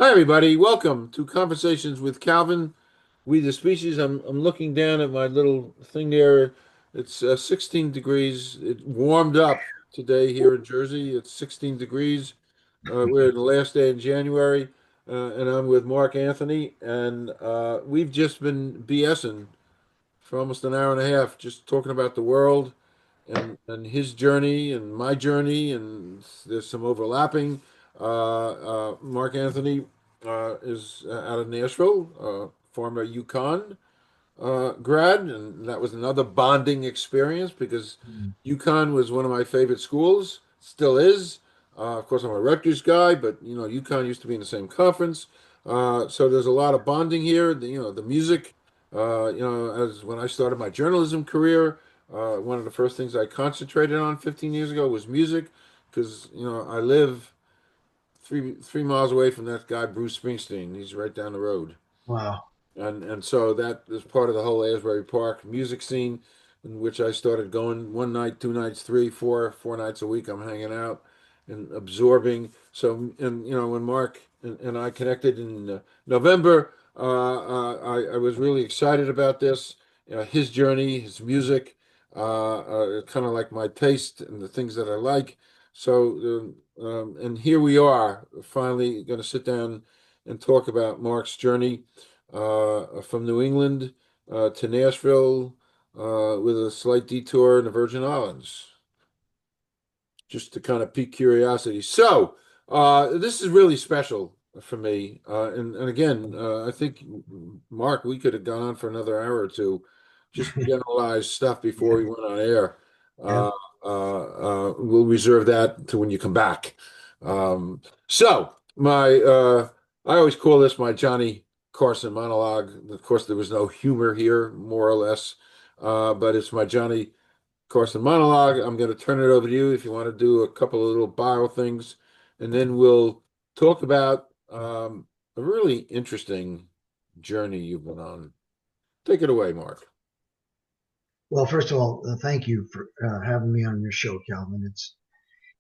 Hi, everybody. Welcome to Conversations with Calvin, We the Species. I'm looking down at my little thing there. It's 16 degrees. It warmed up today here in Jersey. It's 16 degrees. We're the last day in January, and I'm with Mark Anthony, and we've just been BSing for almost an hour and a half, just talking about the world and his journey and my journey, and there's some overlapping. Mark Anthony is out of Nashville, former UConn grad, and that was another bonding experience because Mm. UConn was one of my favorite schools, still is. Of course, I'm a Rutgers guy, but UConn used to be in the same conference, so there's a lot of bonding here. The music. As when I started my journalism career, one of the first things I concentrated on 15 years ago was music, because I live three miles away from that guy Bruce Springsteen. He's right down the road. Wow. And so that is part of the whole Asbury Park music scene, in which I started going one night, two nights, three, four nights a week. I'm hanging out and absorbing. So, and when Mark and I connected in November, I was really excited about this. His journey, his music, kind of like my taste and the things that I like. So, and here we are, finally going to sit down and talk about Mark's journey from New England to Nashville with a slight detour in the Virgin Islands, just to kind of pique curiosity. So, this is really special for me. And again, I think, Mark, we could have gone on for another hour or two, just generalized stuff before Yeah. we went on air. Yeah. We'll reserve that to when you come back. So, I always call this my Johnny Carson monologue. Of course, there was no humor here, more or less, but it's my Johnny Carson monologue. I'm going to turn it over to you if you want to do a couple of little bio things, and then we'll talk about a really interesting journey you've been on. Take it away, Mark. Well, first of all, thank you for having me on your show, Calvin.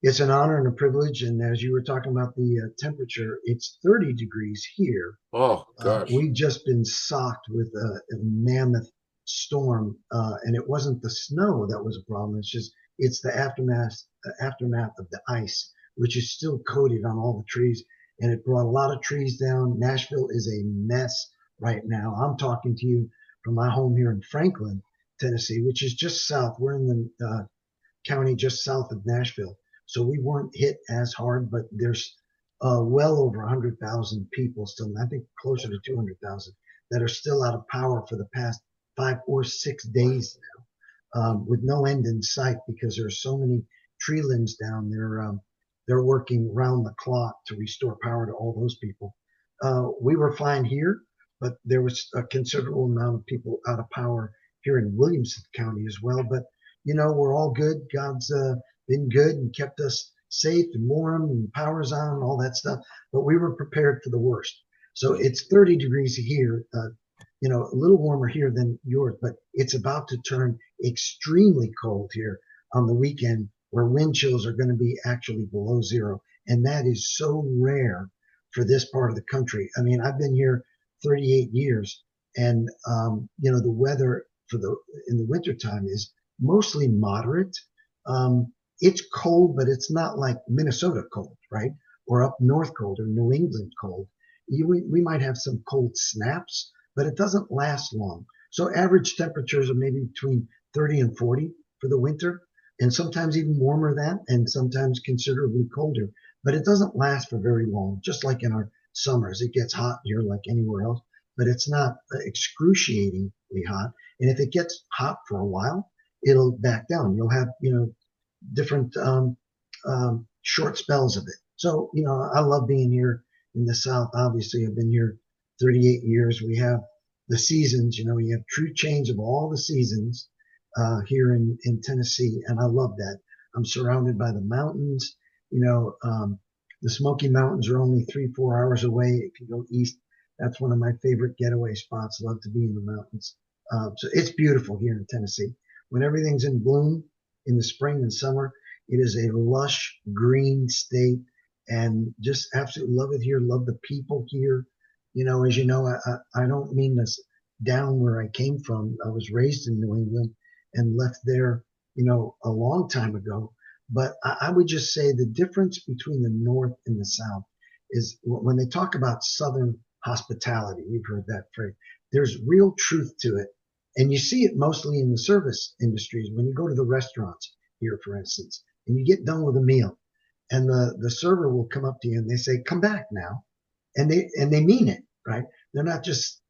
It's an honor and a privilege. And as you were talking about the temperature, it's 30 degrees here. Oh, gosh. We've just been socked with a mammoth storm, and it wasn't the snow that was a problem. It's the aftermath of the ice, which is still coated on all the trees, and it brought a lot of trees down. Nashville is a mess right now. I'm talking to you from my home here in Franklin, Tennessee, which is just south. We're in the county just south of Nashville, so we weren't hit as hard, but there's well over 100,000 people still, I think closer to 200,000, that are still out of power for the past 5 or 6 days now, with no end in sight because there are so many tree limbs down there. They're working round the clock to restore power to all those people. We were fine here, but there was a considerable amount of people out of power here in Williamson County as well. But we're all good. God's been good and kept us safe and warm and power's on and all that stuff. But we were prepared for the worst. So it's 30 degrees here, a little warmer here than yours, but it's about to turn extremely cold here on the weekend where wind chills are going to be actually below zero. And that is so rare for this part of the country. I mean, I've been here 38 years and, the weather in the wintertime is mostly moderate. It's cold, but it's not like Minnesota cold, right? Or up north cold or New England cold. We might have some cold snaps, but it doesn't last long. So average temperatures are maybe between 30 and 40 for the winter, and sometimes even warmer than that, and sometimes considerably colder. But it doesn't last for very long, just like in our summers. It gets hot here like anywhere else, but it's not excruciatingly hot. And if it gets hot for a while, it'll back down. You'll have, different short spells of it. So, I love being here in the South. Obviously, I've been here 38 years. We have the seasons, we have true change of all the seasons here in Tennessee. And I love that. I'm surrounded by the mountains. The Smoky Mountains are only 3, 4 hours away. If you go east, that's one of my favorite getaway spots. Love to be in the mountains. So it's beautiful here in Tennessee. When everything's in bloom in the spring and summer, it is a lush green state, and just absolutely love it here. Love the people here. As you know, I don't mean this down where I came from. I was raised in New England and left there, a long time ago. But I would just say the difference between the North and the South is when they talk about Southern hospitality, you've heard that phrase, there's real truth to it. And you see it mostly in the service industries. When you go to the restaurants here, for instance, and you get done with a meal, and the server will come up to you and they say, "Come back now," and they mean it, right? They're not just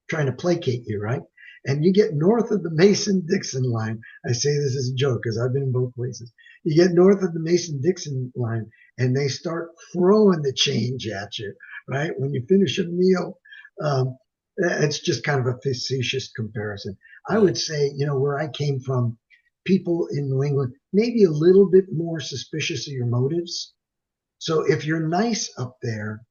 trying to placate you, right? And you get north of the Mason-Dixon line. I say this as a joke because I've been in both places. You get north of the Mason-Dixon line, and they start throwing the change at you, right? When you finish a meal, it's just kind of a facetious comparison. I Right. would say, where I came from, people in New England maybe a little bit more suspicious of your motives. So if you're nice up there,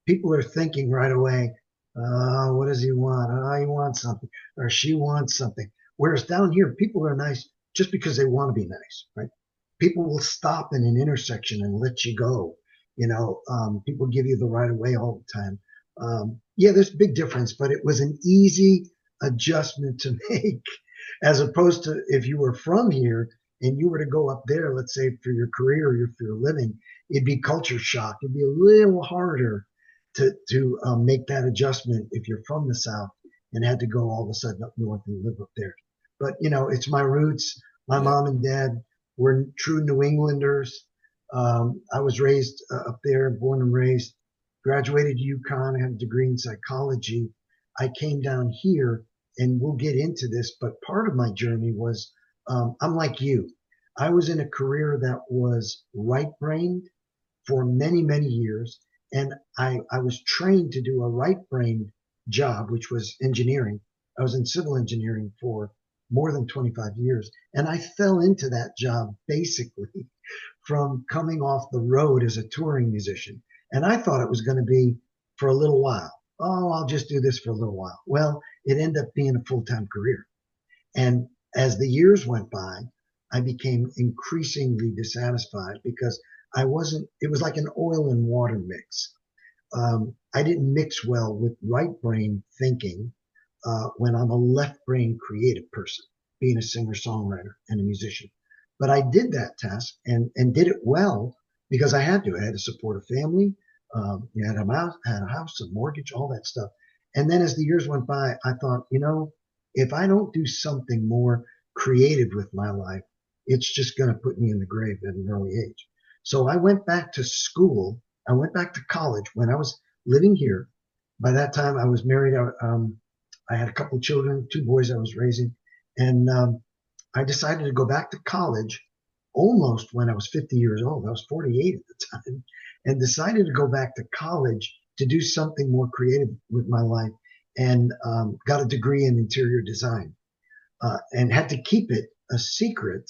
people are thinking right away, what does he want? Oh, he wants something, or she wants something. Whereas down here, people are nice just because they want to be nice, right? People will stop in an intersection and let you go. People give you the right of way all the time. Yeah, there's a big difference, but it was an easy adjustment to make as opposed to if you were from here and you were to go up there, let's say for your career or for your living, it'd be culture shock. It'd be a little harder to make that adjustment if you're from the South and had to go all of a sudden up north and live up there. But it's my roots. My Yeah. mom and dad were true New Englanders. I was raised up there, born and raised. Graduated UConn, I have a degree in psychology. I came down here, and we'll get into this, but part of my journey was I'm like you. I was in a career that was right-brained for many, many years. And I was trained to do a right-brained job, which was engineering. I was in civil engineering for more than 25 years. And I fell into that job basically from coming off the road as a touring musician. And I thought it was going to be for a little while. Oh, I'll just do this for a little while. Well, it ended up being a full-time career. And as the years went by, I became increasingly dissatisfied because it was like an oil and water mix. I didn't mix well with right brain thinking when I'm a left brain creative person, being a singer songwriter and a musician. But I did that task and did it well because I had to. I had to support a family, had a house, a mortgage, all that stuff. And then as the years went by, I thought, if I don't do something more creative with my life, it's just going to put me in the grave at an early age. So I went back to school. I went back to college when I was living here. By that time, I was married. I had a couple of children, two boys I was raising, and I decided to go back to college almost when I was 50 years old. I was 48 at the time, and decided to go back to college to do something more creative with my life, and got a degree in interior design, and had to keep it a secret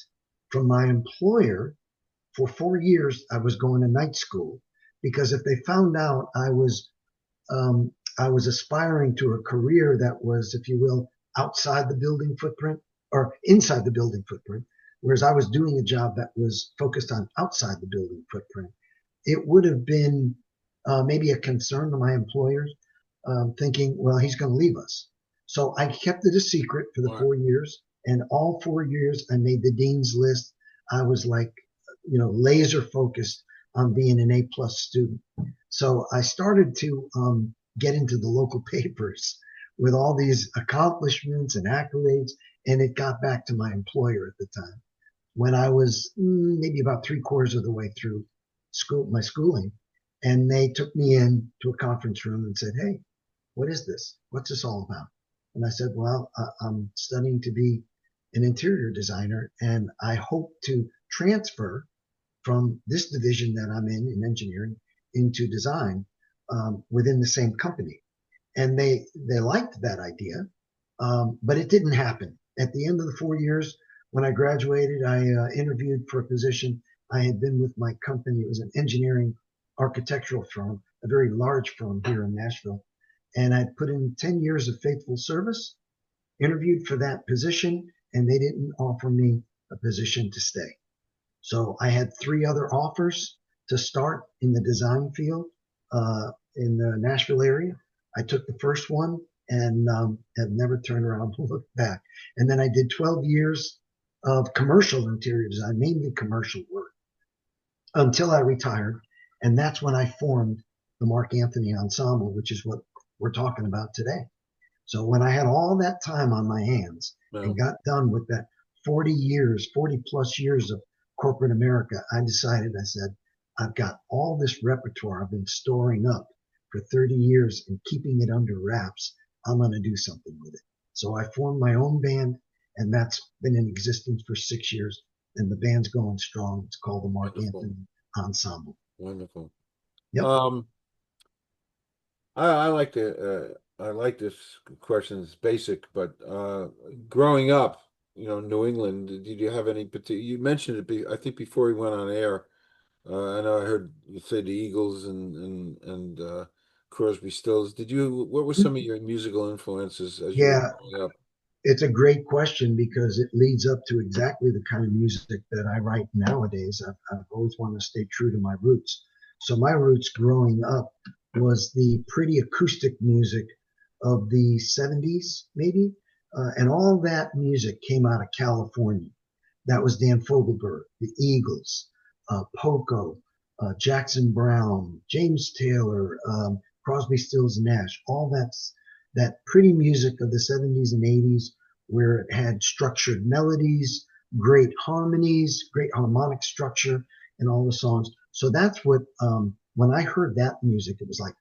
from my employer. For 4 years, I was going to night school because if they found out I was aspiring to a career that was, if you will, outside the building footprint or inside the building footprint, whereas I was doing a job that was focused on outside the building footprint, it would have been maybe a concern to my employers, thinking, well, he's going to leave us. So I kept it a secret for the Right. 4 years, and all 4 years I made the dean's list. I was like, laser focused on being an A+ student. So I started to get into the local papers with all these accomplishments and accolades, and it got back to my employer at the time when I was maybe about 3/4 of the way through my schooling, and they took me in to a conference room and said, "Hey, what is this? What's this all about?" And I said, "Well, I'm studying to be an interior designer, and I hope to transfer from this division that I'm in engineering into design within the same company." And they liked that idea, but it didn't happen. At the end of the 4 years, when I graduated, I interviewed for a position. I had been with my company. It was an engineering architectural firm, a very large firm here in Nashville. And I put in 10 years of faithful service, interviewed for that position, and they didn't offer me a position to stay. So I had three other offers. to start in the design field in the Nashville area. I took the first one and have never turned around to look back. And then I did 12 years of commercial interior design, mainly commercial work, until I retired. And that's when I formed the Mark Anthony Ensemble, which is what we're talking about today. So when I had all that time on my hands and Well, got done with that 40 years, 40 plus years of corporate America, I decided, I said, I've got all this repertoire I've been storing up for 30 years and keeping it under wraps. I'm going to do something with it. So I formed my own band, and that's been in existence for 6 years. And the band's going strong. It's called the Mark wonderful, Anthony Ensemble. wonderful. Yep. Um, I like this question. It's basic, but growing up, New England, did you have any particular? You mentioned it. I think before we went on air, I know I heard you say the Eagles and Crosby, Stills. Did you? What were some of your musical influences as you were Yeah, growing up? it's a great question because it leads up to exactly the kind of music that I write nowadays. I've always wanted to stay true to my roots. So my roots growing up was the pretty acoustic music of the 70s, maybe. And all that music came out of California. That was Dan Fogelberg, the Eagles, Poco, Jackson Brown, James Taylor, Crosby, Stills, Nash. All that pretty music of the 70s and 80s where it had structured melodies, great harmonies, great harmonic structure in all the songs. So that's what, when I heard that music, it was like,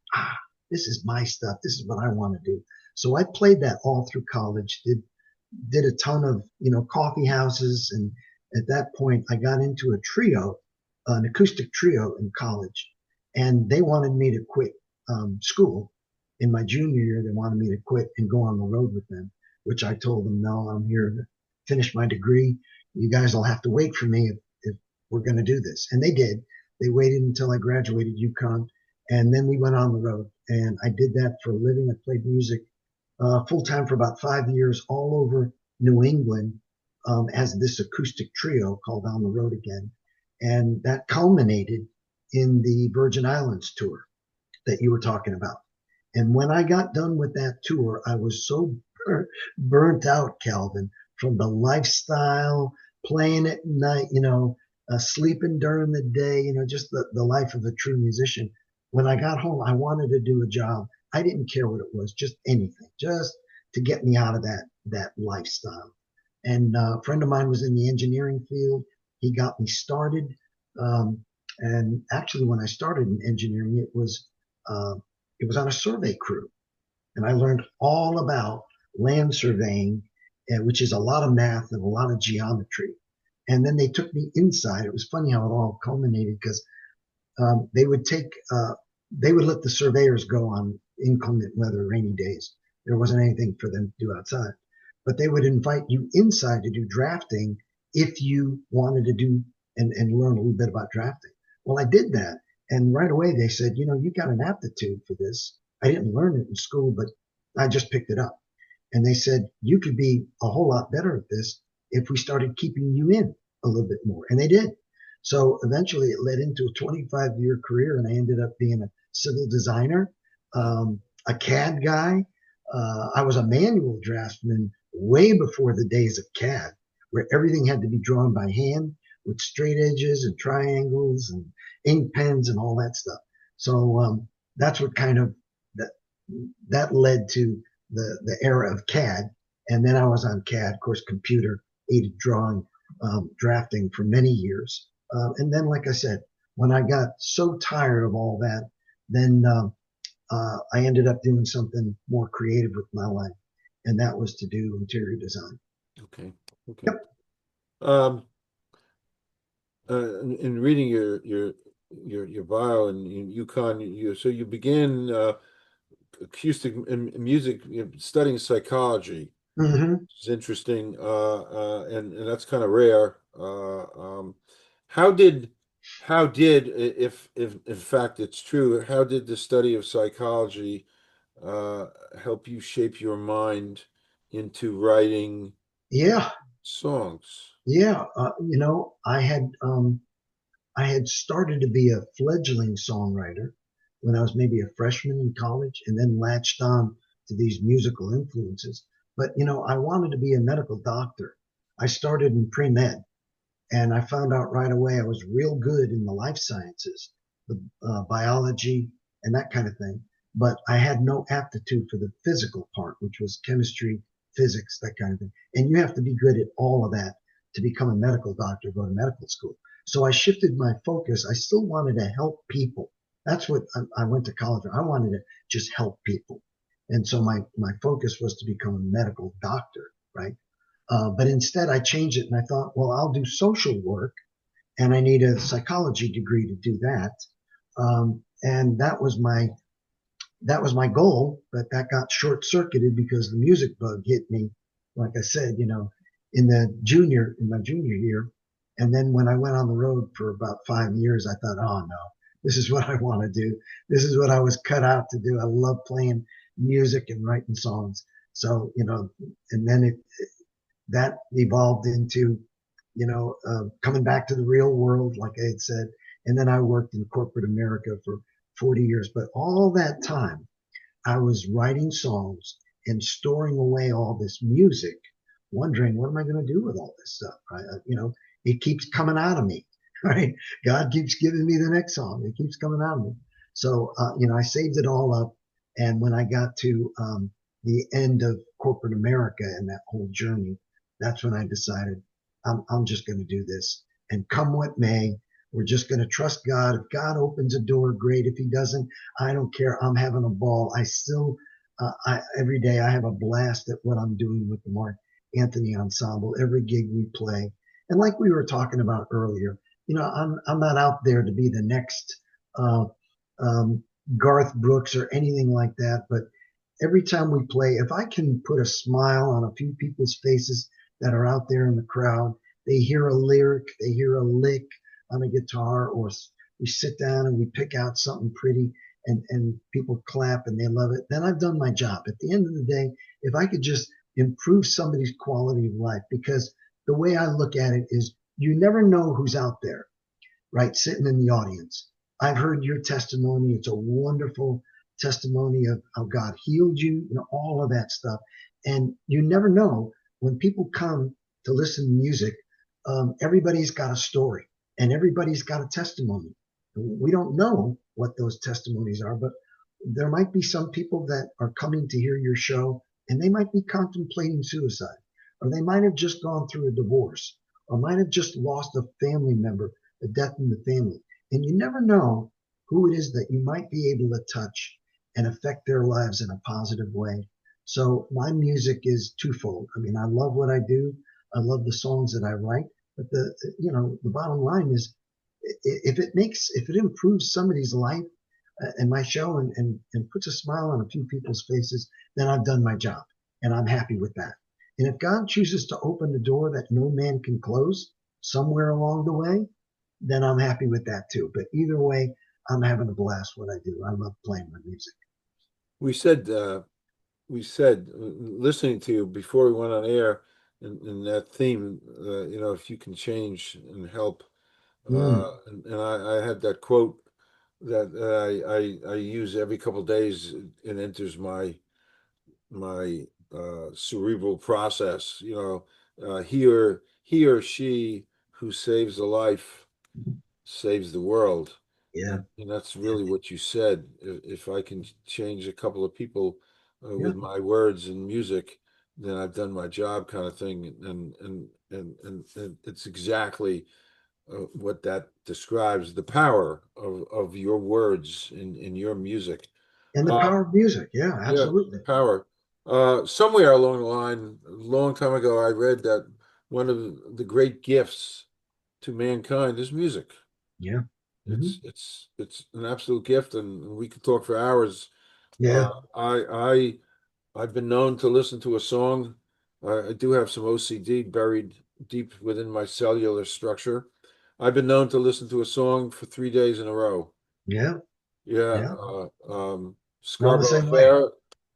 this is my stuff. This is what I want to do. So I played that all through college, did a ton of, coffee houses. And at that point, I got into a trio, an acoustic trio in college. And they wanted me to quit school in my junior year. They wanted me to quit and go on the road with them, which I told them, no, I'm here to finish my degree. You guys will have to wait for me if we're going to do this. And they did. They waited until I graduated UConn. And then we went on the road. And I did that for a living. I played music full time for about 5 years all over New England as this acoustic trio called On the Road Again. And that culminated in the Virgin Islands tour that you were talking about. And when I got done with that tour, I was so burnt out, Calvin, from the lifestyle, playing at night, sleeping during the day, just the life of a true musician. When I got home, I wanted to do a job. I didn't care what it was, just anything, just to get me out of that lifestyle. And a friend of mine was in the engineering field. He got me started. And actually, when I started in engineering, it was on a survey crew, and I learned all about land surveying, which is a lot of math and a lot of geometry. And then they took me inside. It was funny how it all culminated because they would let the surveyors go on inclement weather, rainy days. There wasn't anything for them to do outside, but they would invite you inside to do drafting if you wanted to do and learn a little bit about drafting. Well, I did that. And right away they said, you got an aptitude for this. I didn't learn it in school, but I just picked it up. And they said, you could be a whole lot better at this if we started keeping you in a little bit more. And they did. So eventually it led into a 25-year career, and I ended up being a civil designer, a CAD guy. I was a manual draftsman way before the days of CAD, where everything had to be drawn by hand with straight edges and triangles and ink pens and all that stuff. So that's what kind of that led to the era of CAD. And then I was on CAD, of course, computer aided drawing, drafting for many years. And then, like I said, when I got so tired of all that, then I ended up doing something more creative with my life, and that was to do interior design. Okay, okay. Um, in reading your bio in UConn, you began acoustic music, studying psychology. Mm-hmm. It's interesting, and that's kind of rare. How did if in fact it's true, how did the study of psychology help you shape your mind into writing Yeah, songs? yeah. I had I had started to be a fledgling songwriter when I was maybe a freshman in college and then latched on to these musical influences. But, I wanted to be a medical doctor. I started in pre-med and I found out right away I was real good in the life sciences, the biology and that kind of thing. But I had no aptitude for the physical part, which was chemistry, physics, that kind of thing. And you have to be good at all of that to become a medical doctor, go to medical school. So I shifted my focus. I still wanted to help people. That's what I went to college for. I wanted to just help people. And so my focus was to become a medical doctor, right? But instead, I changed it and I thought, well, I'll do social work and I need a psychology degree to do that. And that was my goal, but that got short circuited because the music bug hit me. Like I said, in my junior year, and then when I went on the road for about 5 years, I thought, oh no, this is what I want to do. This is what I was cut out to do. I love playing music and writing songs. So, and then that evolved into, coming back to the real world, like I had said. And then I worked in corporate America for 40 years. But all that time, I was writing songs and storing away all this music, wondering, what am I going to do with all this stuff? It keeps coming out of me, right? God keeps giving me the next song. It keeps coming out of me. So, I saved it all up. And when I got to the end of corporate America and that whole journey, that's when I decided I'm just going to do this. And come what may, we're just going to trust God. If God opens a door, great. If he doesn't, I don't care. I'm having a ball. I still, every day I have a blast at what I'm doing with the Mark Anthony Ensemble, every gig we play. And like we were talking about earlier, I'm not out there to be the next uh, Garth Brooks or anything like that. But every time we play, if I can put a smile on a few people's faces that are out there in the crowd, they hear a lyric, they hear a lick on a guitar, or we sit down and we pick out something pretty and people clap and they love it, then I've done my job. At the end of the day, if I could just improve somebody's quality of life, because the way I look at it is you never know who's out there, right, sitting in the audience. I've heard your testimony. It's a wonderful testimony of how God healed you, all of that stuff. And you never know when people come to listen to music, everybody's got a story and everybody's got a testimony. We don't know what those testimonies are, but there might be some people that are coming to hear your show and they might be contemplating suicide, or they might have just gone through a divorce, or might have just lost a family member, a death in the family. And you never know who it is that you might be able to touch and affect their lives in a positive way. So my music is twofold. I mean, I love what I do. I love the songs that I write, but the bottom line is if it improves somebody's life and my show and puts a smile on a few people's faces, then I've done my job and I'm happy with that. And if God chooses to open the door that no man can close somewhere along the way, then I'm happy with that too. But either way, I'm having a blast what I do. I love playing my music. We said listening to you before we went on air in that theme, if you can change and help. Mm, And I had that quote that I use every couple of days. It enters my cerebral process. He or she who saves a life saves the world. yeah, And that's really what you said. If I can change a couple of people yeah. with my words and music, then I've done my job, kind of thing. And it's exactly what that describes, the power of your words in your music. And the Uh, power of music. Yeah, yeah, absolutely. power. Somewhere along the line, a long time ago, I read that one of the great gifts to mankind is music. Yeah. Hmm. It's an absolute gift, and we could talk for hours. Uh, Yeah. I've been known to listen to a song. I do have some OCD buried deep within my cellular structure. I've been known to listen to a song for 3 days in a row. Yeah. Yeah, Yeah. I'm the Scarborough same way. Fair.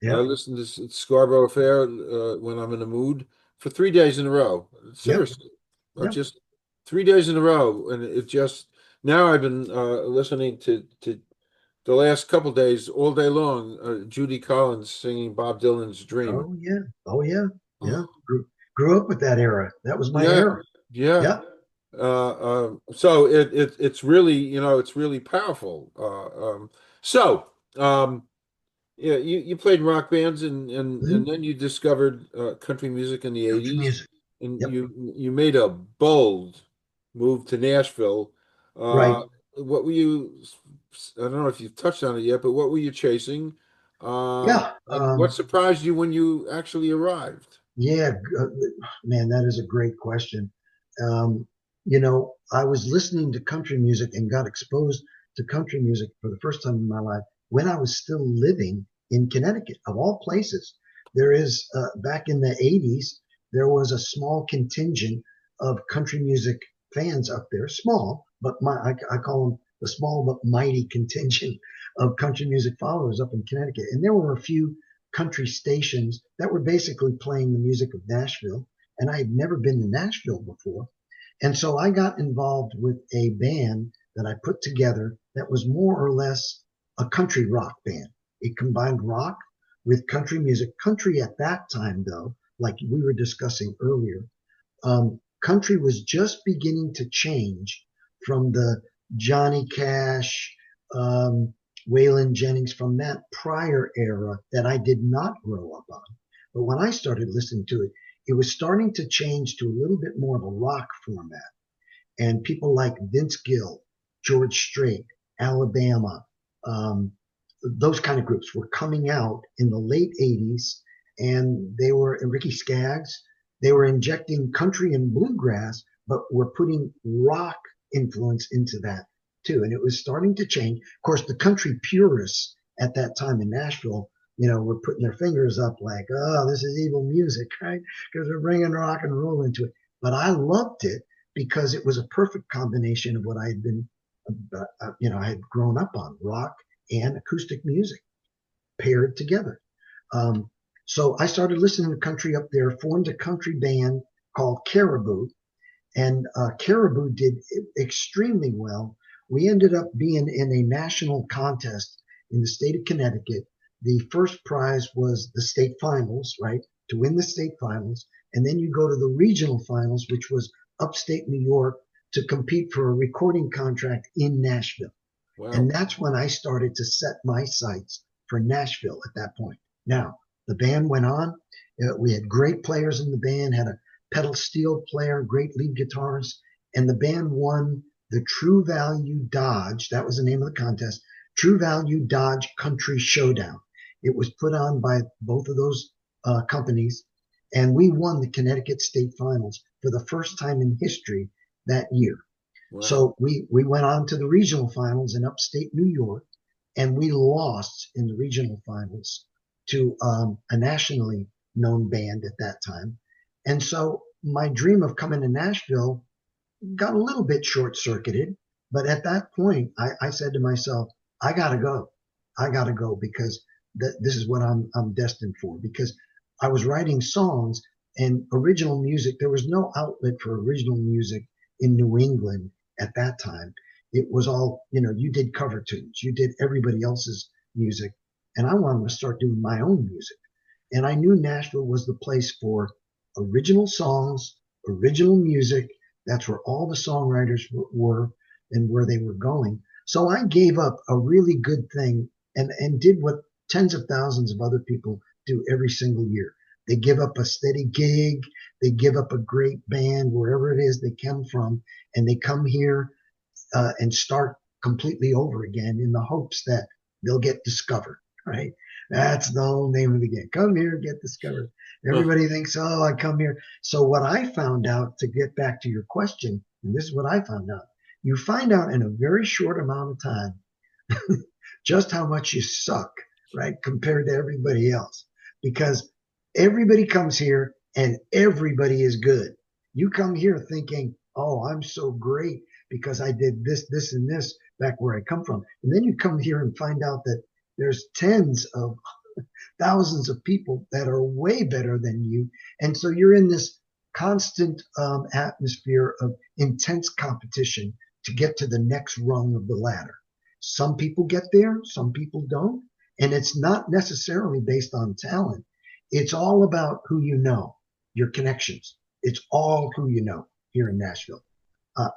I Yep. listen to Scarborough Fair when I'm in the mood for 3 days in a row. Yep. Seriously, Yep. just 3 days in a row, and it just Now I've been listening to the last couple days all day long. Judy Collins singing Bob Dylan's "Dream." Oh yeah. Oh yeah. Yeah. Oh, Grew up with that era. That was my yeah, era. yeah. Yeah. So it's really, it's really powerful. So um, yeah, you played in rock bands, and Mhm. then you discovered country music in the Country '80s, music. and Yep. you made a bold move to Nashville. Right. What were you? I don't know if you've touched on it yet, but what were you chasing? Yeah. And what surprised you when you actually arrived? Yeah. Man, that is a great question. Um, you know, I was listening to country music and got exposed to country music for the first time in my life when I was still living in Connecticut, of all places. There is, back in the 80s, there was a small contingent of country music fans up there. Small, but I call them the small but mighty contingent of country music followers up in Connecticut. And there were a few country stations that were basically playing the music of Nashville. And I had never been to Nashville before. And so I got involved with a band that I put together that was more or less a country rock band. It combined rock with country music. Country at that time, though, like we were discussing earlier, country was just beginning to change from the Johnny Cash, um, Waylon Jennings, from that prior era that I did not grow up on. But when I started listening to it, it was starting to change to a little bit more of a rock format. And people like Vince Gill, George Strait, Alabama, um, those kind of groups were coming out in the late 80s, and they were, and Ricky Skaggs, they were injecting country and bluegrass, but were putting rock influence into that too. And it was starting to change. Of course, the country purists at that time in Nashville, were putting their fingers up like, oh, this is evil music, right? Because we're bringing rock and roll into it. But I loved it because it was a perfect combination of what I had been, I had grown up on, rock and acoustic music paired together. Um, so I started listening to country up there, formed a country band called Caribou, and Caribou did extremely well. We ended up being in a national contest in the state of Connecticut. The first prize was the state finals, right? To win the state finals. And then you go to the regional finals, which was upstate New York, to compete for a recording contract in Nashville. And Wow. that's when I started to set my sights for Nashville at that point. Now, the band went on. We had great players in the band, had a pedal steel player, great lead guitarist, and the band won the True Value Dodge. That was the name of the contest. True Value Dodge Country Showdown. It was put on by both of those companies, and we won the Connecticut State Finals for the first time in history that year. Wow. So we went on to the regional finals in upstate New York, and we lost in the regional finals to a nationally known band at that time. And so my dream of coming to Nashville got a little bit short circuited. But at that point, I said to myself, I got to go. I got to go because this is what I'm destined for. Because I was writing songs and original music. There was no outlet for original music in New England at that time. It was all, you did cover tunes, you did everybody else's music. And I wanted to start doing my own music. And I knew Nashville was the place for original songs, original music. That's where all the songwriters were and where they were going. So I gave up a really good thing and did what tens of thousands of other people do every single year. They give up a steady gig, they give up a great band wherever it is they come from, and they come here and start completely over again in the hopes that they'll get discovered, right? That's the whole name of the game. Come here, get discovered. Everybody thinks, oh, I come here. So what I found out, to get back to your question, and this is what I found out, you find out in a very short amount of time just how much you suck, right? Compared to everybody else. Because everybody comes here and everybody is good. You come here thinking, oh, I'm so great because I did this, this, and this back where I come from. And then you come here and find out that there's tens of thousands of people that are way better than you. And so you're in this constant atmosphere of intense competition to get to the next rung of the ladder. Some people get there, some people don't. And it's not necessarily based on talent. It's all about who you know, your connections. It's all who you know here in Nashville.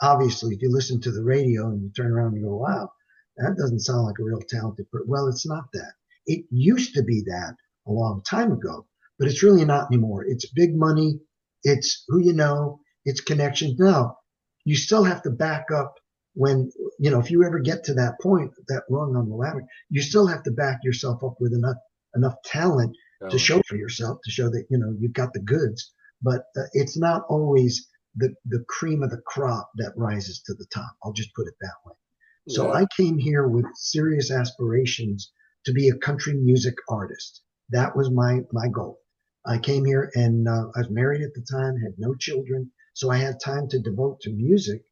Obviously, if you listen to the radio and you turn around and go, wow, that doesn't sound like a real talented person. Well, it's not that. It used to be that a long time ago, but it's really not anymore. It's big money. It's who you know. It's connections. Now, you still have to back up when, if you ever get to that point, that rung on the ladder, you still have to back yourself up with enough talent to show for yourself, to show that, you've got the goods. But it's not always the cream of the crop that rises to the top. I'll just put it that way. So Yeah. I came here with serious aspirations to be a country music artist. That was my goal. I came here and I was married at the time, had no children, so I had time to devote to music.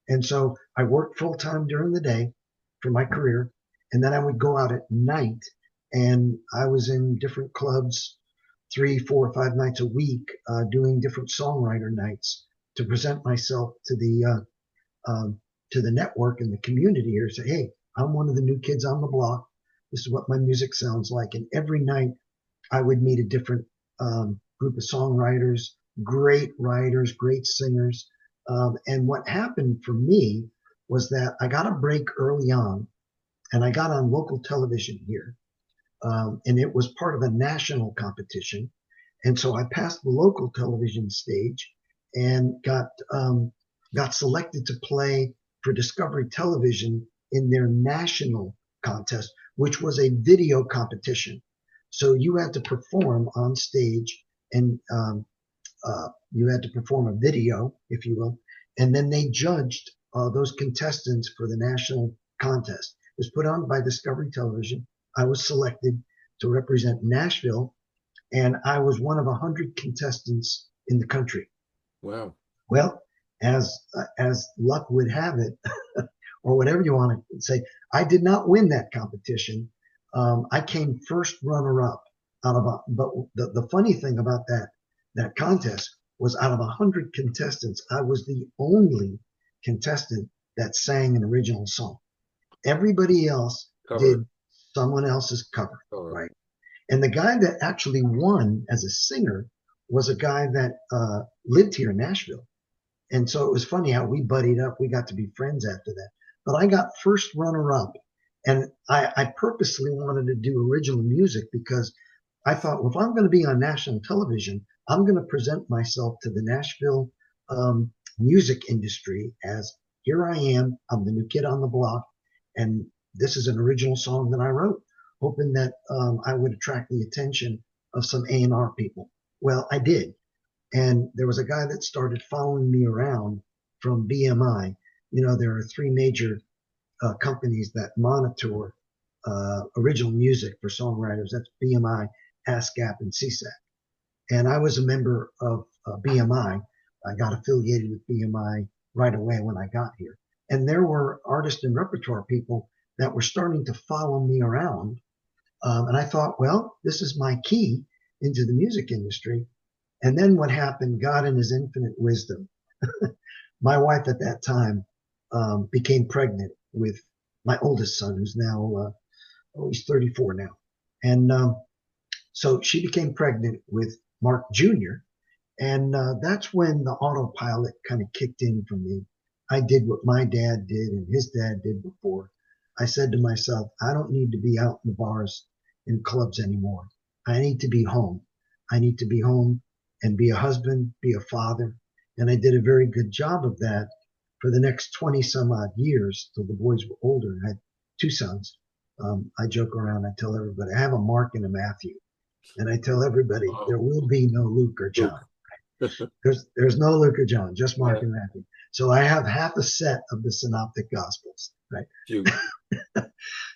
And so I worked full time during the day for my career, and then I would go out at night, and I was in different clubs 3, 4, 5 nights a week, doing different songwriter nights to present myself to the network and the community here. Say, hey, I'm one of the new kids on the block. This is what my music sounds like. And every night I would meet a different group of songwriters, great writers, great singers. And what happened for me was that I got a break early on, and I got on local television here. And it was part of a national competition. And so I passed the local television stage and got selected to play for Discovery Television in their national contest, which was a video competition. So you had to perform on stage, and you had to perform a video, if you will, and then they judged those contestants for the national contest. It was put on by Discovery Television. I was selected to represent Nashville, and I was one of 100 contestants in the country. Wow. Well, as luck would have it, or whatever you want to say, I did not win that competition. I came first runner-up but the funny thing about that contest was out of 100 contestants, I was the only contestant that sang an original song. Everybody else did someone else's cover, right? And the guy that actually won as a singer was a guy that lived here in Nashville. And so it was funny how we buddied up. We got to be friends after that. But I got first runner-up, and I purposely wanted to do original music because I thought, well, if I'm going to be on national television, I'm going to present myself to the Nashville music industry as, here I am, I'm the new kid on the block, and this is an original song that I wrote, hoping that I would attract the attention of some A&R people. Well, I did. And there was a guy that started following me around from BMI. There are 3 major companies that monitor original music for songwriters. That's BMI, ASCAP, and CSAC. And I was a member of BMI. I got affiliated with BMI right away when I got here. And there were artist and repertoire people that were starting to follow me around. And I thought, well, this is my key into the music industry. And then what happened, God in his infinite wisdom, my wife at that time became pregnant with my oldest son, who's now, he's 34 now. And so she became pregnant with Mark Jr. And that's when the autopilot kind of kicked in for me. I did what my dad did and his dad did before. I said to myself, I don't need to be out in the bars and clubs anymore. I need to be home. I need to be home and be a husband, be a father. And I did a very good job of that for the next 20 some odd years till the boys were older. I had 2 sons. I joke around. I tell everybody, I have a Mark and a Matthew. And I tell everybody, there will be no Luke or John. There's no Luke or John, just Mark and Matthew. So I have half a set of the Synoptic Gospels, right?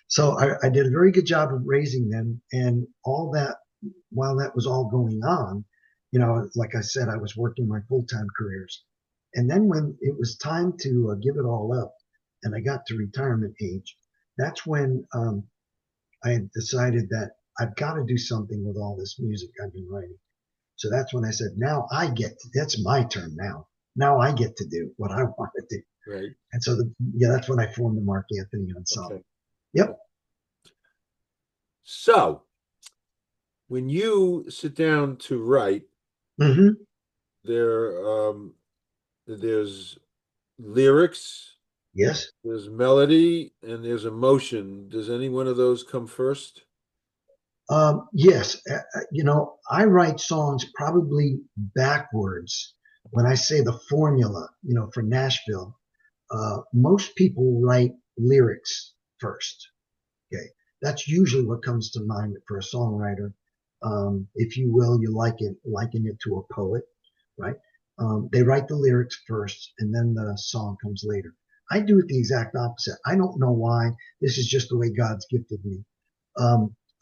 So I did a very good job of raising them, and all that, while that was all going on, like I said, I was working my full-time careers. And then when it was time to give it all up, and I got to retirement age, that's when I decided that I've got to do something with all this music I've been writing. So that's when I said, now that's my turn now. Now I get to do what I want to do. Right. And so, yeah, that's when I formed the Mark Anthony Okay. Ensemble. Yep. So when you sit down to write, Hmm. there there's lyrics, Yes. there's melody, and there's emotion. Does any one of those come first? Yes. I write songs probably backwards. When I say the formula, for Nashville, most people write lyrics first. Okay. That's usually what comes to mind for a songwriter. If you will, you liken it to a poet, right? They write the lyrics first and then the song comes later. I do it the exact opposite. I don't know why. This is just the way God's gifted me.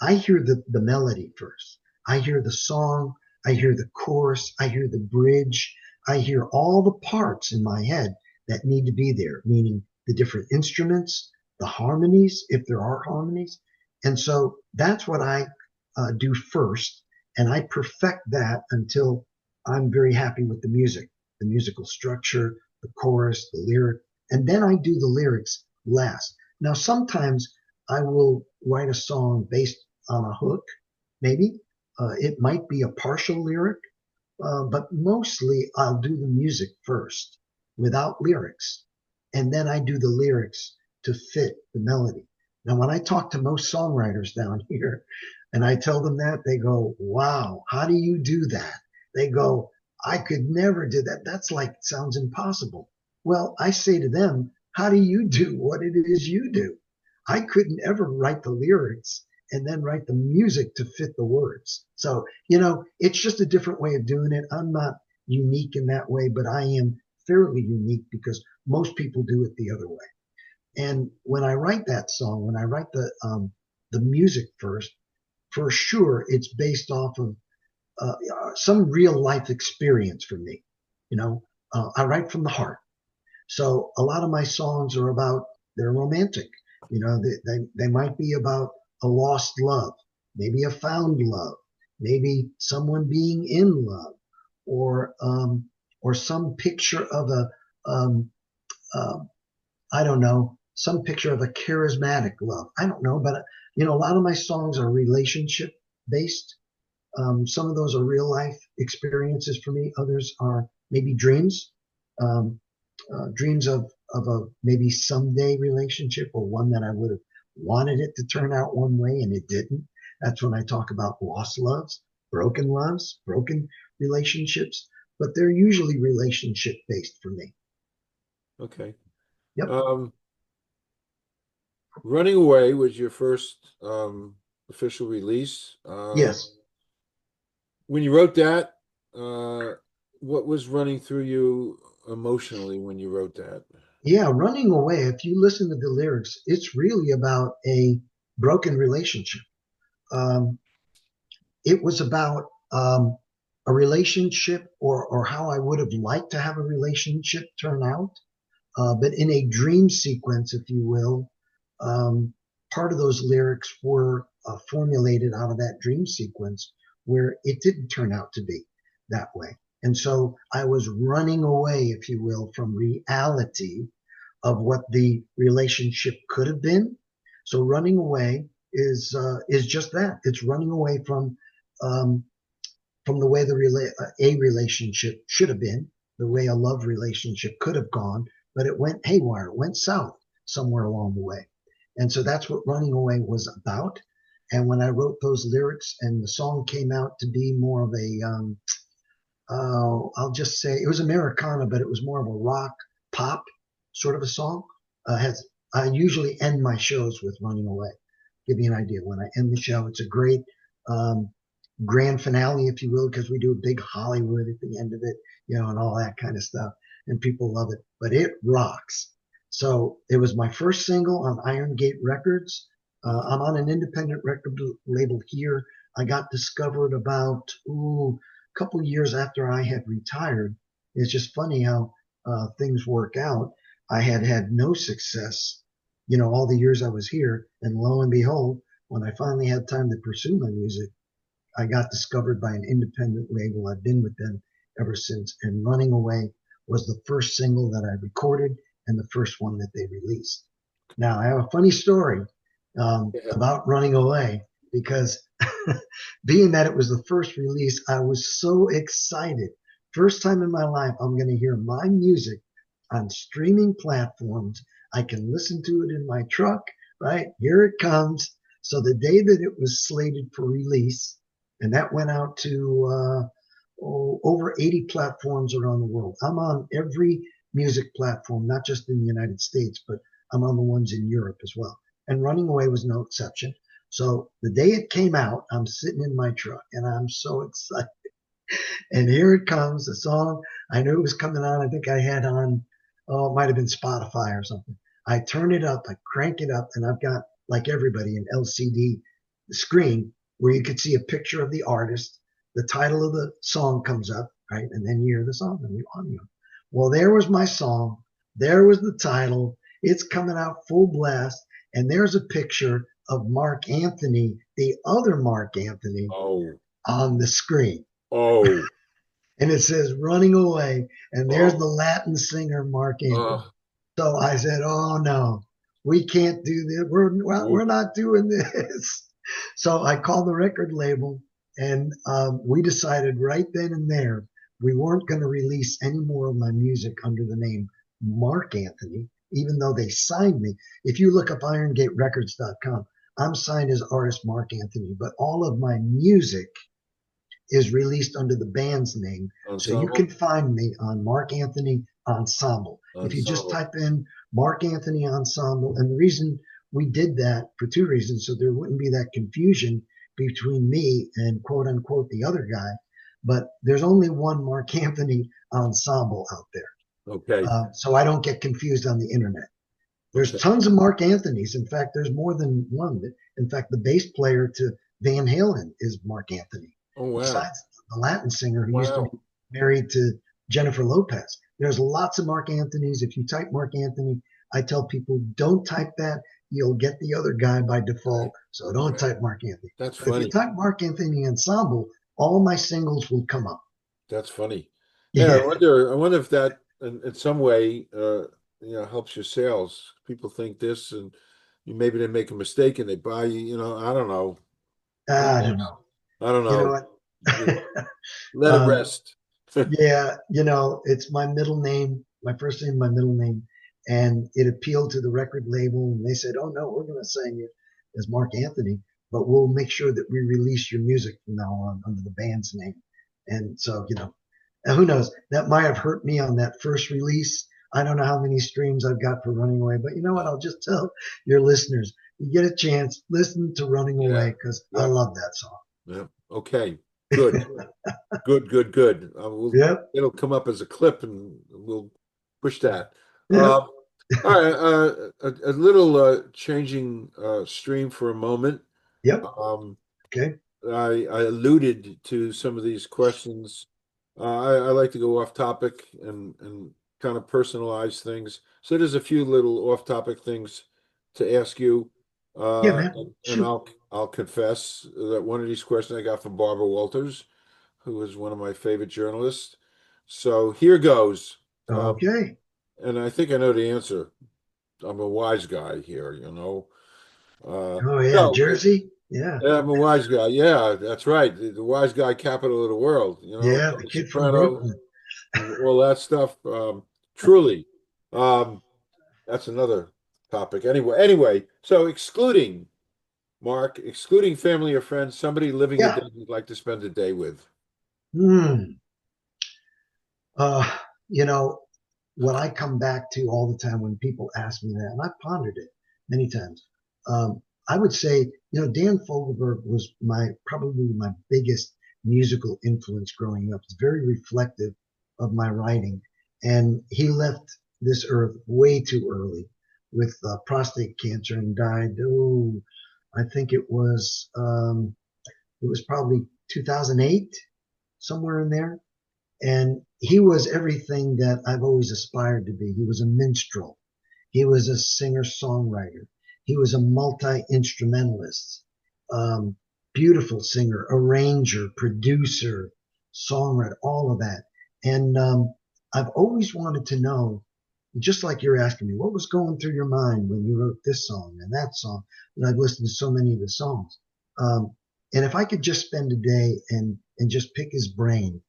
I hear the melody first. I hear the song. I hear the chorus. I hear the bridge. I hear all the parts in my head that need to be there, meaning the different instruments, the harmonies, if there are harmonies. And so that's what I do first. And I perfect that until I'm very happy with the music, the musical structure, the chorus, the lyric. And then I do the lyrics last. Now, sometimes I will write a song based on a hook, maybe. It might be a partial lyric, but mostly I'll do the music first without lyrics. And then I do the lyrics to fit the melody. Now, when I talk to most songwriters down here and I tell them that, they go, wow, how do you do that? They go, I could never do that. That's like, sounds impossible. Well, I say to them, how do you do what it is you do? I couldn't ever write the lyrics and then write the music to fit the words. So, it's just a different way of doing it. I'm not unique in that way, but I am fairly unique because most people do it the other way. And when I write that song, when I write the music first, for sure, it's based off of some real life experience for me. I write from the heart. So a lot of my songs are about, they're romantic. They might be about a lost love, maybe a found love, maybe someone being in love, or some picture of um, uh, I don't know, some picture of a charismatic love. I don't know, but a lot of my songs are relationship based. Some of those are real life experiences for me. Others are maybe dreams. Um, Dreams of a maybe someday relationship, or one that I would have wanted it to turn out one way and it didn't. That's when I talk about lost loves, broken relationships, but they're usually relationship based for me. Okay. Yep. Um, Running Away was your first official release. Yes. When you wrote that, uh, what was running through you emotionally when you wrote that? Yeah. Running away. If you listen to the lyrics, it's really about a broken relationship. Um, it was about a relationship, or how I would have liked to have a relationship turn out. But in a dream sequence, if you will, um, part of those lyrics were formulated out of that dream sequence where it didn't turn out to be that way. And so I was running away, if you will, from reality of what the relationship could have been. So running away is just that. It's running away um, from the way a relationship should have been, the way a love relationship could have gone, but it went haywire, it went south somewhere along the way. And so that's what Running Away was about. And when I wrote those lyrics and the song came out to be more of I'll just say it was Americana, but it was more of a rock pop sort of a song. I usually end my shows with Running Away. Give you an idea. When I end the show, it's a great um, grand finale, if you will, because we do a big Hollywood at the end of it, and all that kind of stuff, and people love it. But it rocks. So it was my first single on Iron Gate Records. I'm on an independent record label here. I got discovered about a couple of years after I had retired. It's just funny how things work out. I had had no success, all the years I was here, and lo and behold, when I finally had time to pursue my music, I got discovered by an independent label. I've been with them ever since. And Running Away was the first single that I recorded and the first one that they released. Now, I have a funny story Yeah. about Running Away because being that it was the first release, I was so excited. First time in my life, I'm going to hear my music on streaming platforms. I can listen to it in my truck, right? Here it comes. So the day that it was slated for release, and that went out to over 80 platforms around the world. I'm on every music platform, not just in the United States, but I'm on the ones in Europe as well. And Running Away was no exception. So the day it came out, I'm sitting in my truck and I'm so excited. And here it comes, the song. I knew it was coming on. I think I had on, oh, it might have been Spotify or something. I turn it up, I crank it up, and I've got, like everybody, an LCD screen where you could see a picture of the artist. The title of the song comes up, right? And then you hear the song on the audio. Well, there was my song. There was the title. It's coming out full blast. And there's a picture of Mark Anthony, the other Mark Anthony, Oh, on the screen. oh, And it says Running Away. And there's the oh, Latin singer, Mark Anthony. uh, So I said, oh no, we can't do this. We're oof. not doing this. So I called the record label and we decided right then and there we weren't going to release any more of my music under the name Mark Anthony, even though they signed me. If you look up IronGateRecords.com, I'm signed as artist Mark Anthony, but all of my music is released under the band's name. So you Ensemble, can find me on Mark Anthony Ensemble. If you just ensemble. type in Mark Anthony Ensemble, and the reason we did that for two reasons, so there wouldn't be that confusion between me and quote unquote the other guy. But there's only one Mark Anthony Ensemble out there. Okay, So I don't get confused on the internet. There's okay. tons of Mark Anthony's. In fact, there's more than one. In fact, the bass player to Van Halen is Mark Anthony, Oh, wow, besides the Latin singer who used to wow. be married to Jennifer Lopez. There's lots of Mark Anthony's. If you type Mark Anthony, I tell people don't type that. You'll get the other guy by default. Right, So don't right. type Mark Anthony. That's But if you funny. type Mark Anthony Ensemble, all my singles will come up. That's funny. Yeah, Yeah. I wonder if that in some way, helps your sales. People think this, and maybe they make a mistake and they buy you. I don't know. Who I don't knows? know. I don't You know know. what? Let it rest. Yeah, it's my middle name, my first name, my middle name, and it appealed to the record label, and they said, "Oh no, we're going to sign you as Mark Anthony, but we'll make sure that we release your music from now on under the band's name." And so, and who knows? That might have hurt me on that first release. I don't know how many streams I've got for Running Away, but you know what? I'll just tell your listeners: you get a chance, listen to Running Yeah. Away because I Yep. love that song. Yep. Okay. Good. Good. Good. Good. Yep, It'll come up as a clip, and we'll push that. yep, All right. A little changing stream for a moment. yep. Um, Okay. I alluded to some of these questions. I like to go off topic and kind of personalize things. So there's a few little off topic things to ask you. Yeah, man. And Shoot. I'll confess that one of these questions I got from Barbara Walters, who is one of my favorite journalists. So here goes. Okay. And I think I know the answer. I'm a wise guy here. Oh yeah, So Jersey. Yeah, yeah, I'm a wise guy. Yeah, that's right. The wise guy capital of the world. yeah. The Tony kid from Soprano, Brooklyn. all that stuff. Truly, um, that's another topic. Anyway. So excluding family or friends, somebody living or Yeah. dead you'd like to spend a day with. Hmm. Uh, you know what I come back to all the time when people ask me that, and I've pondered it many times. I would say, Dan Fogelberg was probably my biggest musical influence growing up. It's very reflective of my writing, and he left this earth way too early with prostate cancer and died. Oh, I think it was probably 2008, somewhere in there. And he was everything that I've always aspired to be. He was a minstrel. He was a singer-songwriter. He was a multi-instrumentalist, um, beautiful singer, arranger, producer, songwriter, all of that. And I've always wanted to know, just like you're asking me, what was going through your mind when you wrote this song and that song? And I've listened to so many of the songs. Um, and if I could just spend a day and just pick his brain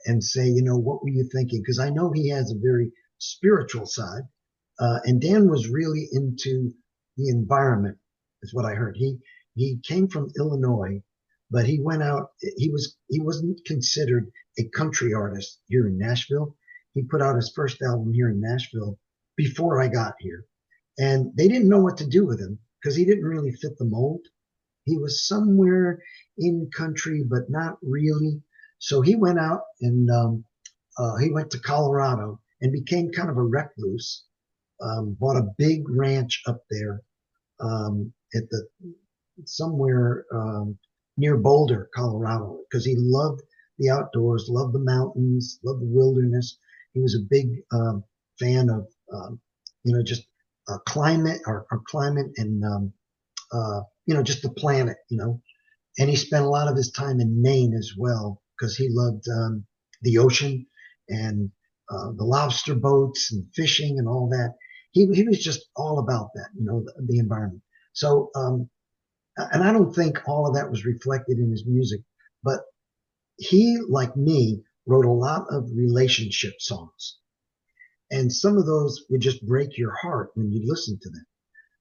and say, what were you thinking? Because I know he has a very spiritual side. And Dan was really into the environment, is what I heard. He came from Illinois, but he went out. He wasn't considered a country artist here in Nashville. He put out his first album here in Nashville before I got here, and they didn't know what to do with him because he didn't really fit the mold. He was somewhere in country, but not really. So he went out and he went to Colorado and became kind of a recluse. Bought a big ranch up there at the somewhere near Boulder, Colorado, because he loved the outdoors, loved the mountains, loved the wilderness. He was a big fan of just climate or climate and just the planet, And he spent a lot of his time in Maine as well because he loved the ocean and the lobster boats and fishing and all that. He was just all about that, the environment. So, and I don't think all of that was reflected in his music, but he, like me, wrote a lot of relationship songs. And some of those would just break your heart when you listen to them.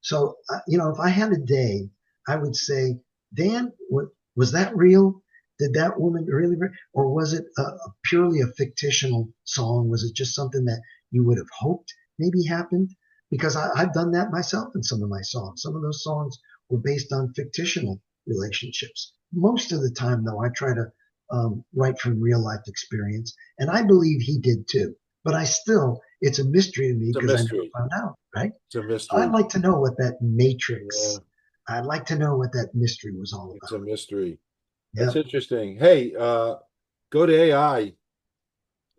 So, if I had a day, I would say, Dan, was that real? Did that woman really, or was it purely a fictional song? Was it just something that you would have hoped maybe happened? Because I've done that myself in some of my songs. Some of those songs were based on fictional relationships. Most of the time, though, I try to write from real life experience, and I believe he did too. But it's a mystery to me It's a because I never mystery. found out, right? It's a So I'd mystery. like to know what that Yeah, matrix, I'd like to know what that mystery was all it's about. a mystery. That's Yeah. interesting. Hey, go to AI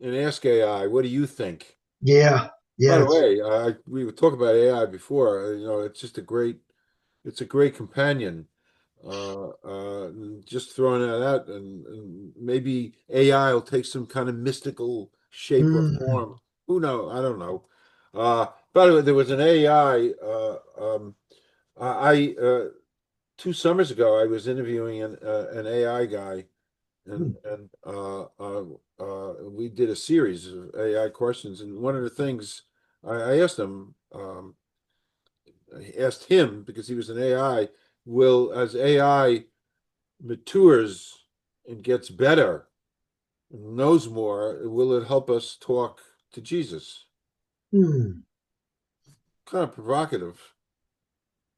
and ask AI, what do you think? Yeah. By Yeah. the way, we were talking about AI before. It's just it's a great companion. Just throwing that out, and maybe AI will take some kind of mystical shape or Mm, form. Who knows? I don't know. By the way, there was an AI. I 2 summers ago, I was interviewing an AI guy, and mm, we did a series of AI questions. And one of the things I asked him, I asked him because he was an AI, will as AI matures and gets better and knows more, will it help us talk to Jesus? mm. Kind of provocative.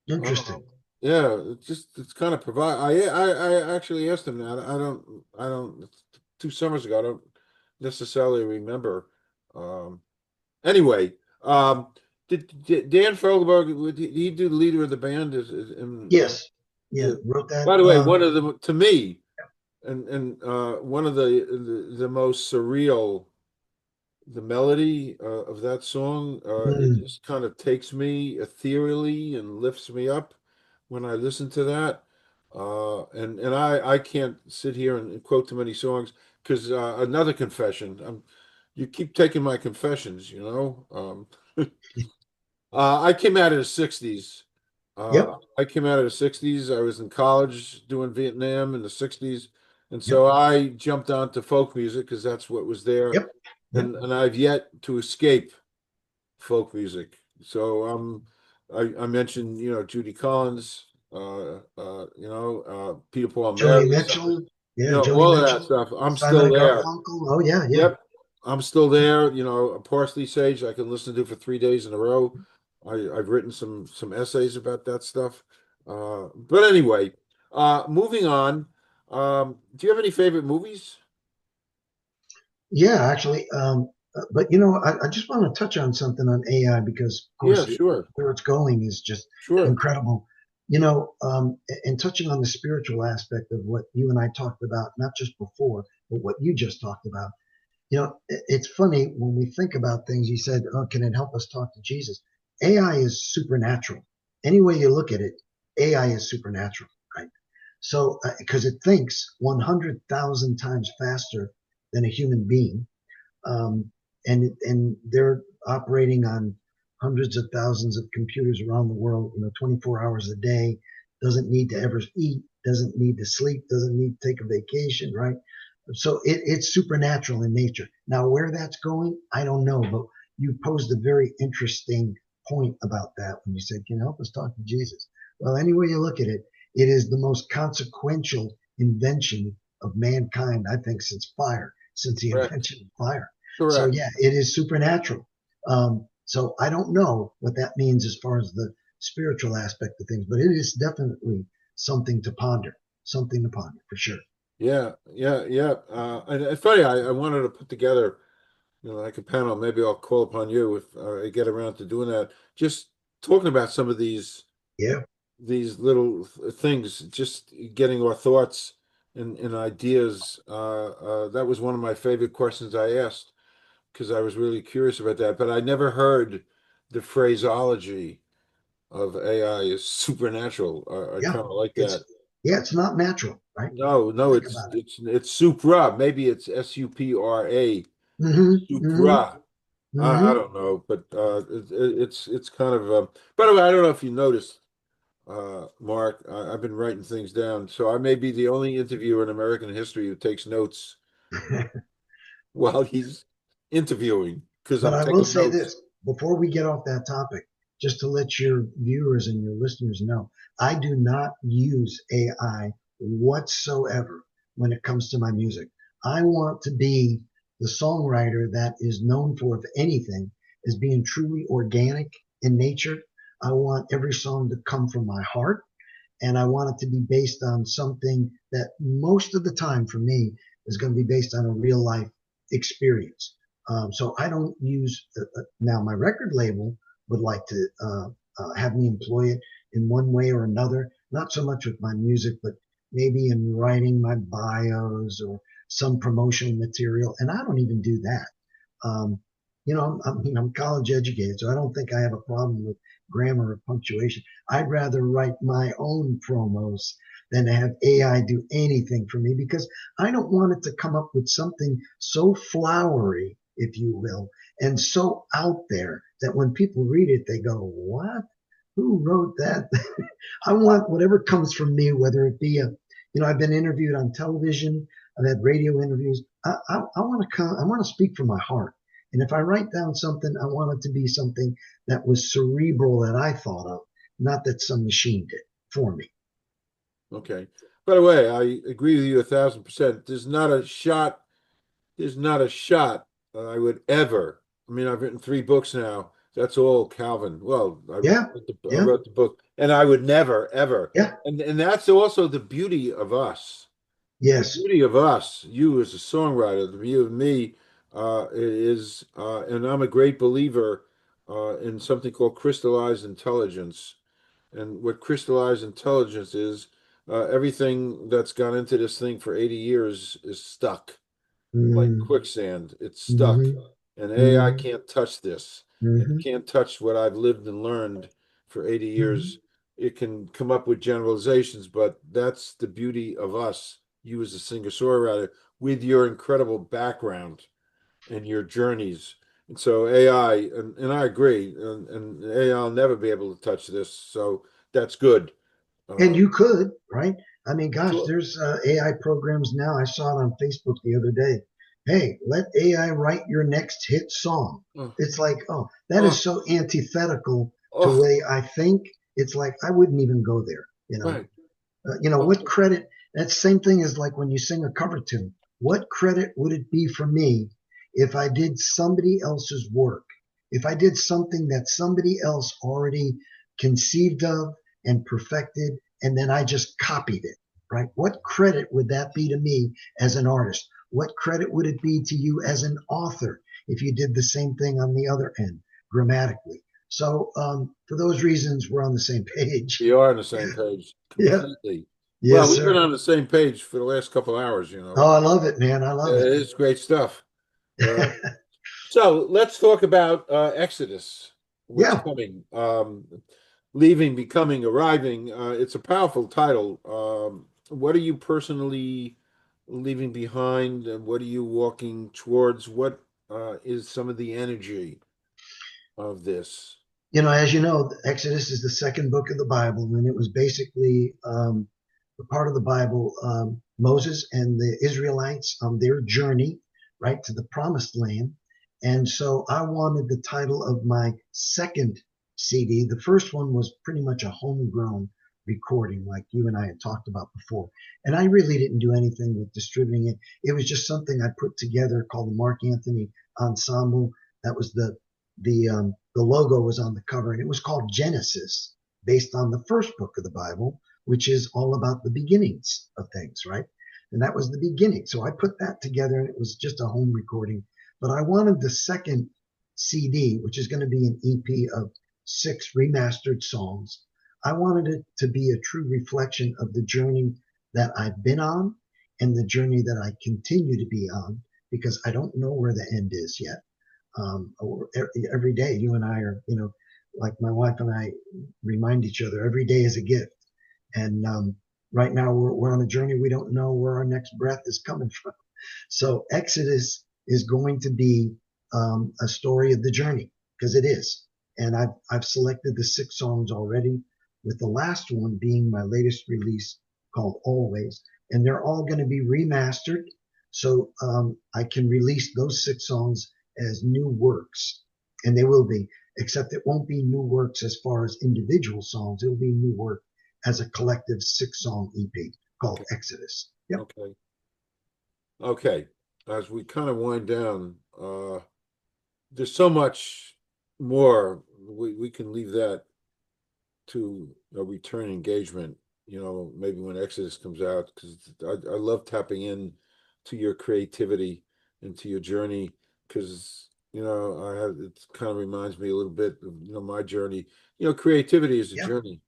Interesting. Yeah, it's kind of provide. I actually asked him that. I don't. 2 summers ago, I don't necessarily remember. Um, anyway, did Dan Fogelberg, did he do the leader of the band? Yes. Yeah. Yeah. Wrote that. By the way, one of the to me, and one of the most surreal, the melody of that song, it Mm, just kind of takes me ethereally and lifts me up when I listen to that. And I can't sit here and quote too many songs because another confession. You keep taking my confessions, you know. I came out of the 60s. yep. I came out of the 60s. I was in college doing Vietnam in the 60s. And Yep. so I jumped onto folk music because that's what was there. Yep. Yep. And I've yet to escape folk music. So I mentioned, Judy Collins, Peter Paul and Joni Mary, Mitchell. Yeah. Joni all of that Mitchell. stuff. I'm Simon still and there. Garfunkel. Oh yeah. Yeah. Yep. I'm still there. A Parsley Sage I can listen to for 3 days in a row. I've written some essays about that stuff. But anyway, moving on. Do you have any favorite movies? Yeah. Actually. But I just want to touch on something on AI because, of Yeah, course, sure. where it's going is just Sure. incredible. And touching on the spiritual aspect of what you and I talked about, not just before, but what you just talked about. It's funny when we think about things. You said, "Oh, can it help us talk to Jesus?" AI is supernatural. Any way you look at it, AI is supernatural, right? So, because it thinks 100,000 times faster than a human being, um, and they're operating on hundreds of thousands of computers around the world, 24 hours a day, doesn't need to ever eat, doesn't need to sleep, doesn't need to take a vacation, right? So it's supernatural in nature. Now, where that's going, I don't know, but you posed a very interesting point about that when you said, can you help us talk to Jesus? Well, any way you look at it, it is the most consequential invention of mankind, I think, since fire, since the Correct. invention of fire. So Correct. yeah, it is supernatural. So I don't know what that means as far as the spiritual aspect of things, but it is definitely something to ponder, something to ponder for sure. Yeah, yeah, yeah. And it's funny, I wanted to put together, like a panel. Maybe I'll call upon you if I get around to doing that. Just talking about some of Yeah, these little things, just getting our thoughts and ideas. That was one of my favorite questions I asked because I was really curious about that. But I never heard the phraseology of AI is supernatural. I yeah. kind of like It's that. it's not natural, right? No, no, Think it's about it. it's supra. Maybe it's SUPRA. Mm-hmm. Mm-hmm. Supra. I Mm-hmm. don't know, but it's kind of. By the way, I don't know if you noticed, Mark. I've been writing things down, so I may be the only interviewer in American history who takes notes while he's interviewing because But I'm I will taking say notes. this before we get off that topic, just to let your viewers and your listeners know, I do not use AI whatsoever when it comes to my music. I want to be the songwriter that is known for, if anything, as being truly organic in nature. I want every song to come from my heart, and I want it to be based on something that most of the time for me is going to be based on a real life experience. So I don't use now my record label would like to have me employ it in one way or another, not so much with my music, but maybe in writing my bios or some promotional material. And I don't even do that. Um, I'm college educated, so I don't think I have a problem with grammar or punctuation. I'd rather write my own promos than to have AI do anything for me because I don't want it to come up with something so flowery, if you will, and so out there that when people read it, they go, what? Who wrote that? I want whatever comes from me, whether it be I've been interviewed on television, I've had radio interviews. I want to come, I want to speak from my heart. And if I write down something, I want it to be something that was cerebral that I thought of, not that some machine did for me. Okay. By the way, I agree with you 1,000%. There's not a shot I would ever. I mean, I've written three books now. That's all Calvin. Well, Yeah, I yeah, wrote the book, and I would never, ever. yeah, And that's also the beauty of us. The yes. beauty of us, you as a songwriter, the view of me and I'm a great believer in something called crystallized intelligence. And what crystallized intelligence is, everything that's gone into this thing for 80 years is stuck like Mm-hmm, quicksand. It's stuck. mm-hmm, And AI mm-hmm, can't touch this. It mm-hmm, can't touch what I've lived and learned for 80 mm-hmm. years. It can come up with generalizations, but that's the beauty of us, you as a singer-songwriter, with your incredible background and your journeys. And so AI, and I agree, and AI will never be able to touch this. So that's good. And Uh, you could, right? I mean, gosh, sure. there's AI programs now. I saw it on Facebook the other day. Hey, let AI write your next hit song. Oh, It's like, oh, that is oh, so antithetical to the oh, way I think. It's like I wouldn't even go there. right. What Oh, credit? That same thing is like when you sing a cover tune. What credit would it be for me if I did somebody else's work? If I did something that somebody else already conceived of and perfected, and then I just copied it, right? What credit would that be to me as an artist? What credit would it be to you as an author if you did the same thing on the other end grammatically? So, for those reasons, we're on the same page. we are on the same page Yeah. completely. Well, Yes, we've been sir. on the same page for the last couple of hours. Oh, I love it, man. I love it. It's great stuff. Uh, so let's talk about Exodus. What's Yeah. coming? Leaving, becoming, arriving. It's a powerful title. What are you personally leaving behind, and what are you walking towards? is some of the energy of this? As you know, Exodus is the second book of the Bible, and it was basically the part of the Bible, Moses and the Israelites on their journey, right, to the promised land. And so I wanted the title of my second CD. The first one was pretty much a homegrown recording, like you and I had talked about before. And I really didn't do anything with distributing it. It was just something I put together called the Mark Anthony Ensemble. That was the logo was on the cover, and it was called Genesis, based on the first book of the Bible, which is all about the beginnings of things, right? And that was the beginning. So I put that together, and it was just a home recording. But I wanted the second CD, which is going to be an EP of 6 remastered songs. I wanted it to be a true reflection of the journey that I've been on and the journey that I continue to be on, because I don't know where the end is yet. Every day, you and I are, like my wife and I remind each other, every day is a gift. And right now we're on a journey. We don't know where our next breath is coming from. So Exodus is going to be a story of the journey, because it is. And I've selected the 6 songs already, with the last one being my latest release called Always. And they're all going to be remastered. So I can release those 6 songs as new works, and they will be, except it won't be new works as far as individual songs. It'll be new work as a collective 6-song EP called Okay. Exodus. Yep. Okay. Okay. As we kind of wind down, there's so much more. We can leave that to a return engagement, maybe when Exodus comes out, because I love tapping in to your creativity and to your journey, because it kind of reminds me a little bit of my journey. Creativity is a Yep. journey.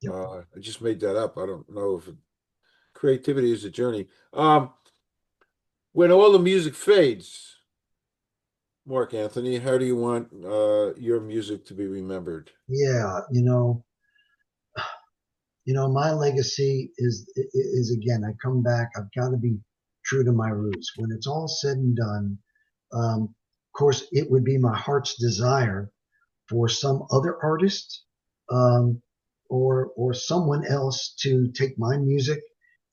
Yep. I just made that up. I don't know if creativity is a journey. When all the music fades, Mark Anthony, how do you want your music to be remembered? Yeah. My legacy is again, I come back. I've got to be true to my roots. When it's all said and done, of course, it would be my heart's desire for some other artist, um, or someone else to take my music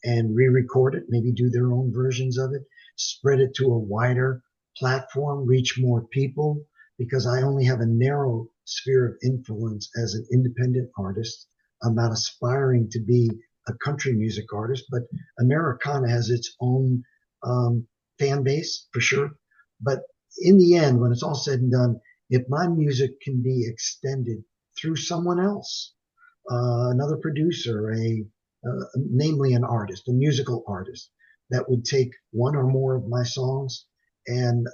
and re-record it, maybe do their own versions of it, spread it to a wider platform, reach more people, because I only have a narrow sphere of influence as an independent artist. I'm not aspiring to be a country music artist, but Americana has its own fan base for sure. But in the end, when it's all said and done, if my music can be extended through someone else, another producer, namely an artist, a musical artist, that would take one or more of my songs and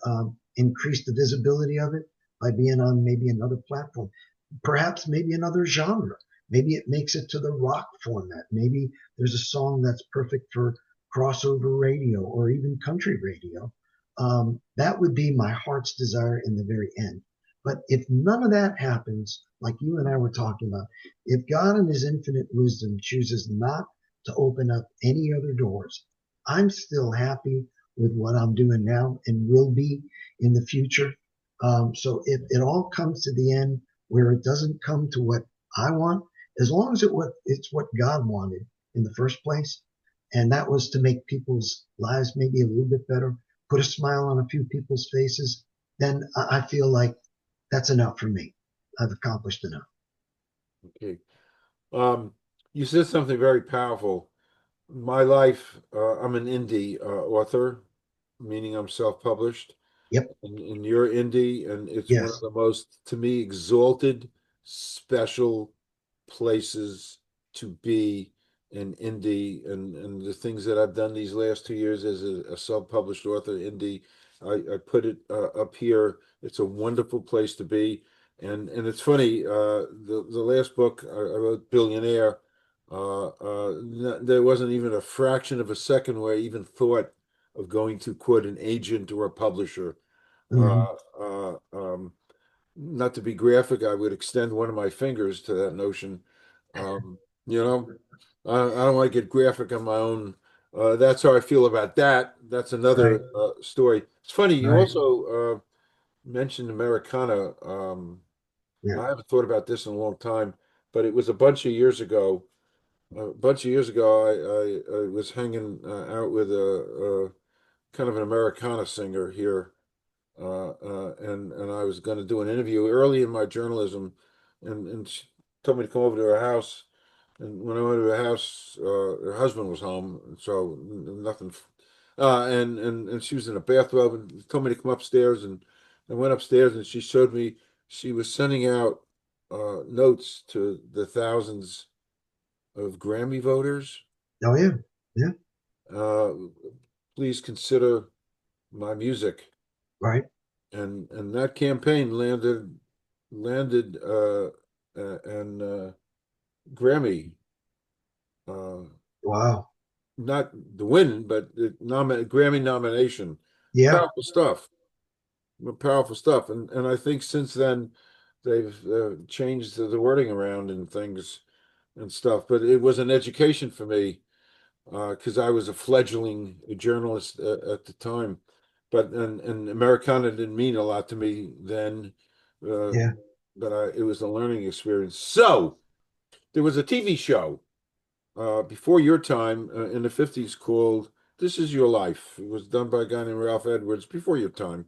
increase the visibility of it by being on maybe another platform, perhaps maybe another genre. Maybe it makes it to the rock format. Maybe there's a song that's perfect for crossover radio or even country radio. That would be my heart's desire in the very end. But if none of that happens, like you and I were talking about, if God in his infinite wisdom chooses not to open up any other doors, I'm still happy with what I'm doing now and will be in the future. So if it all comes to the end where it doesn't come to what I want, as long as it's what God wanted in the first place, and that was to make people's lives maybe a little bit better, put a smile on a few people's faces, then I feel like that's enough for me. I've accomplished enough. Okay. Um, you said something very powerful. My life, I'm an indie author, meaning I'm self-published, Yep. and you're indie, and it's one of Yes. the most, to me, exalted, special places to be an indie, and the things that I've done these last 2 years as a self-published author, indie, I put it up here. It's a wonderful place to be, and it's funny. The last book I wrote, Billionaire. There wasn't even a fraction of a second where I even thought of going to quote an agent or a publisher. Mm-hmm. Not to be graphic, I would extend one of my fingers to that notion. Um, you know, I don't want to get graphic on my own. That's how I feel about that. That's Right. another story. It's funny. You Right. also mentioned Americana. Yeah. I haven't thought about this in a long time, but it was a bunch of years ago. A bunch of years ago, I was hanging out with a kind of an Americana singer here, and I was going to do an interview early in my journalism, and she told me to come over to her house. And when I went to her house, her husband was home, so nothing. And she was in a bathrobe and told me to come upstairs, and I went upstairs, and she showed me she was sending out notes to the thousands of Grammy voters. Oh yeah. Yeah. Uh, Please consider my music, Right. and that campaign landed an Grammy, uh, Wow. not the win, but the Grammy nomination. Yeah. Powerful stuff, powerful stuff, and I think since then they've changed the wording around and things and stuff. But it was an education for me because I was a fledgling journalist at the time. But and Americana didn't mean a lot to me then, uh, Yeah. but it was a learning experience. So there was a TV show before your time in the 50s called This Is Your Life. It was done by a guy named Ralph Edwards before your time,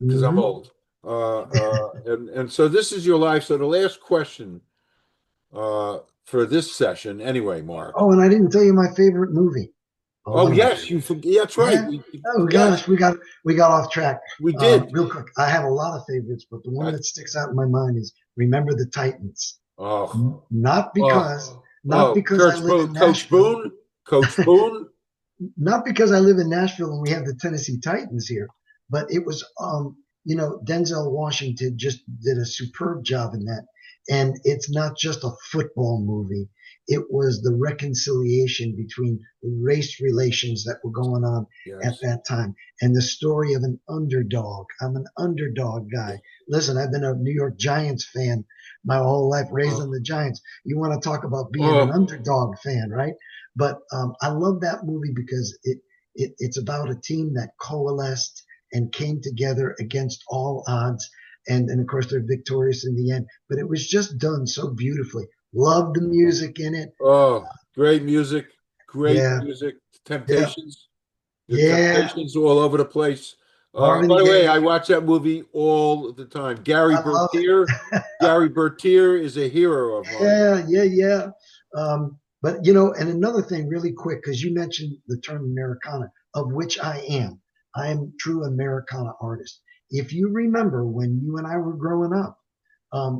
because I'm Hmm. old. And so this is your life. So the last question for this session, anyway, Mark. Oh, and I didn't tell you my favorite movie. Or Oh one of my yes, favorites. you forget. Yeah, that's right. Yeah. Oh Yes, gosh, we got off track. we did. Real quick, I have a lot of favorites, but the one I, that sticks out in my mind is Remember the Titans. oh, Not because oh, not because I live in Coach Nashville, Boone, Coach Boone. not because I live in Nashville and we have the Tennessee Titans here, but it was Denzel Washington just did a superb job in that. And it's not just a football movie. It was the reconciliation between race relations that were going on at Yes. that time and the story of an underdog. I'm an underdog guy. Listen, I've been a New York Giants fan my whole life, raised on Oh, the Giants. You want to talk about being an oh, underdog fan, right? But I love that movie because it's about a team that coalesced and came together against all odds. And of course, they're victorious in the end. But it was just done so beautifully. Love the music in it. oh, great music, great Yeah, music. yeah, Temptations, the yeah. Temptations all over the place. Marvin By the way, I Gaye. watch that movie all the time. I love it. Gary Bertier is a hero of mine. Yeah, yeah, yeah. But and another thing, really quick, because you mentioned the term Americana, of which I am. I am true Americana artist. If you remember when you and I were growing up,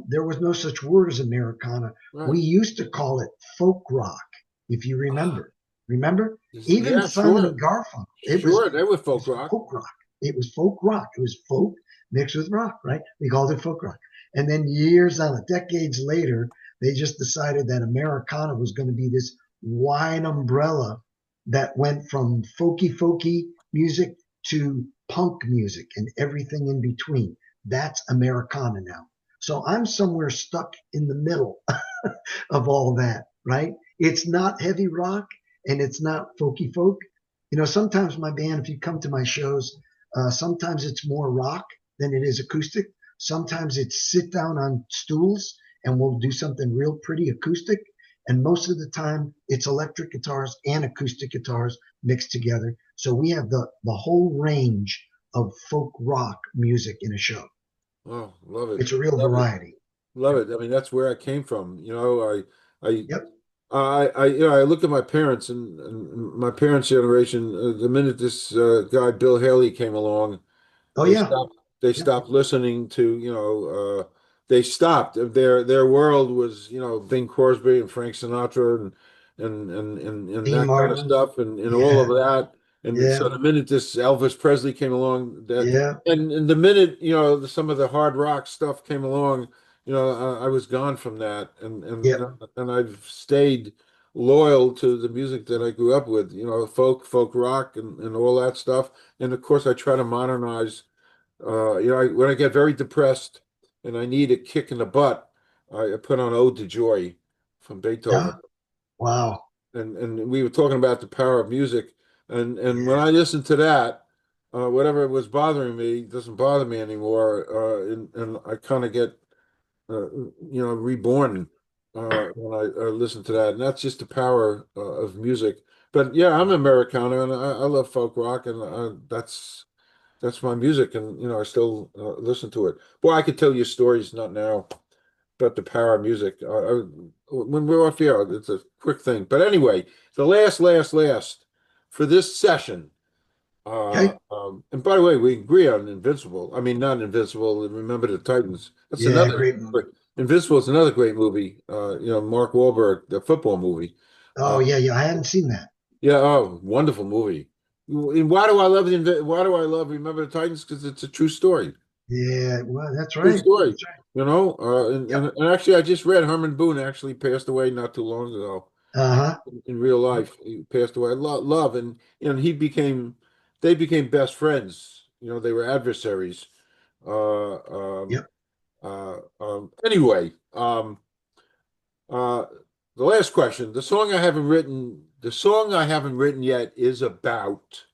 there was no such word as Americana. Right. We used to call it folk rock, if you Ah, remember. Remember? Even yeah, Simon sure. and Garfunkel, it was Sure, they were it folk was rock. folk rock. It was folk rock. It was folk mixed with rock, right? We called it folk rock. And then years on, decades later, they just decided that Americana was going to be this wide umbrella that went from folky music to punk music and everything in between. That's Americana now. So I'm somewhere stuck in the middle of all that, right? It's not heavy rock and it's not folky folk. Sometimes my band, if you come to my shows, sometimes it's more rock than it is acoustic. Sometimes it's sit down on stools and we'll do something real pretty acoustic. And most of the time, it's electric guitars and acoustic guitars mixed together. So we have the whole range of folk rock music in a show. Oh, love it. It's a real Love it. variety. Love Yep. it. I mean, that's where I came from. I, Yep. I look at my parents and my parents' generation. The minute this guy Bill Haley came along, Oh they yeah. stopped. They Yep. stopped listening to. They stopped. Their world was Bing Crosby and Frank Sinatra and Dean that kind of Martin. stuff and all of Yeah. that. And so Yeah. the minute this Elvis Presley came along, Yeah. and the minute some of the hard rock stuff came along, I was gone from that, Yep. and I've stayed loyal to the music that I grew up with, folk rock and all that stuff. And of course, I try to modernize. When I get very depressed and I need a kick in the butt, I put on Ode to Joy from Beethoven. Yeah. Wow. And we were talking about the power of music, and when Yeah. I listen to that, whatever was bothering me doesn't bother me anymore, and I kind of get reborn when I listen to that, and that's just the power of music. But yeah, I'm Americana, and I love folk rock, and that's my music, and I still listen to it. Boy, I could tell you stories, not now, but the power of music. When we're off the air, it's a quick thing. But anyway, the last for this session. Okay. And by the way, we agree on Invincible. I mean, not Invincible. Remember the Titans. That's Yeah, another. great movie. Invincible is another great movie. Mark Wahlberg, the football movie. Oh Uh, yeah, yeah. I hadn't seen that. yeah, oh, wonderful movie. And why do I love Why do I love Remember the Titans? Because it's a true story. Yeah, well, that's True right. story. That's right. And, Yep. and actually, I just read Herman Boone actually passed away not too long ago Uh-huh. in real life. He passed away. Love, and they became best friends. They were adversaries. Uh, um, Yep. anyway, uh, the last question. The song I haven't written yet is about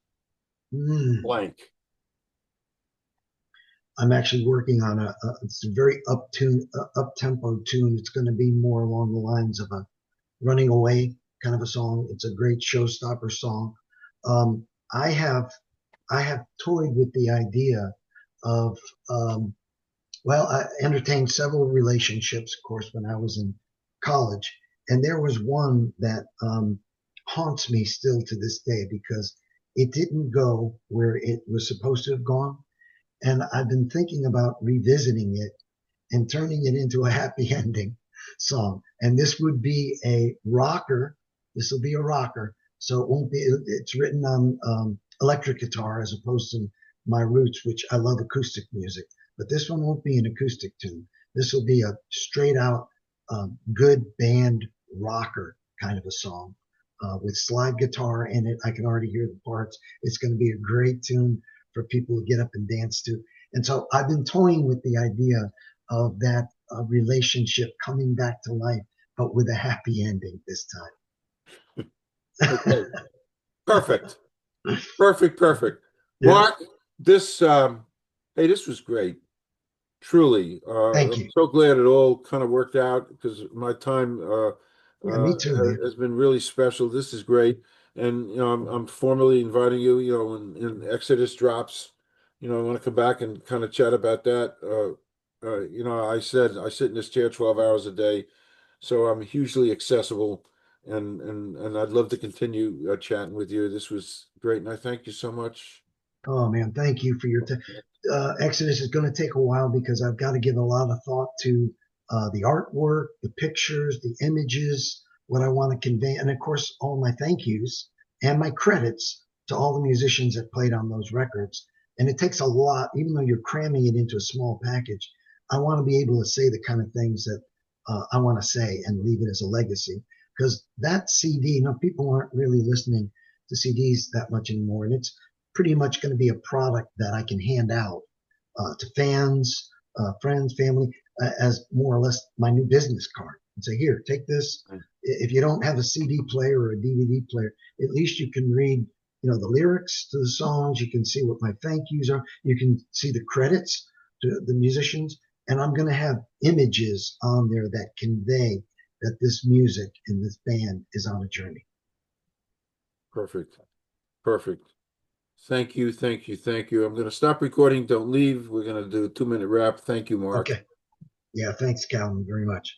Mm. blank. I'm actually working on it's a very up tempo tune. It's going to be more along the lines of a running away kind of a song. It's a great showstopper song. Um, I have I have toyed with the idea of well, I entertained several relationships, of course, when I was in college, and there was one that haunts me still to this day because it didn't go where it was supposed to have gone, and I've been thinking about revisiting it and turning it into a happy ending song. And this would be a rocker. This will be a rocker. So it won't be, it's written on electric guitar as opposed to my roots, which I love acoustic music. But this one won't be an acoustic tune. This will be a straight out good band rocker kind of a song with slide guitar in it. I can already hear the parts. It's going to be a great tune for people to get up and dance to. And so I've been toying with the idea of that relationship coming back to life, but with a happy ending this Okay, time. perfect. Perfect, perfect. Yeah. Mark, this hey, this was great. Truly. Thank I'm you. so glad it all kind of worked out because my time Yeah, me too, man. has been really special. This is great. And I'm formally inviting you, when Exodus drops, I want to come back and kind of chat about that. I said I sit in this chair 12 hours a day, so I'm hugely accessible, and I'd love to continue chatting with you. This was great, and I thank you so much. Oh man, thank you for your time. Exodus is going to take a while because I've got to give a lot of thought to the artwork, the pictures, the images, what I want to convey, and of course, all my thank yous and my credits to all the musicians that played on those records. And it takes a lot, even though you're cramming it into a small package. I want to be able to say the kind of things that I want to say and leave it as a legacy. Because that CD, people aren't really listening to CDs that much anymore, and it's pretty much going to be a product that I can hand out to fans, friends, family, as more or less my new business card. And say, here, take this. If you don't have a CD player or a DVD player, at least you can read, the lyrics to the songs. You can see what my thank yous are. You can see the credits to the musicians. And I'm going to have images on there that convey that this music and this band is on a journey. Perfect. Perfect. Thank you, thank you, thank you. I'm going to stop recording. Don't leave. We're going to do a 2-minute wrap. Thank you, Mark. Okay. Yeah. Thanks, Calvin, very much.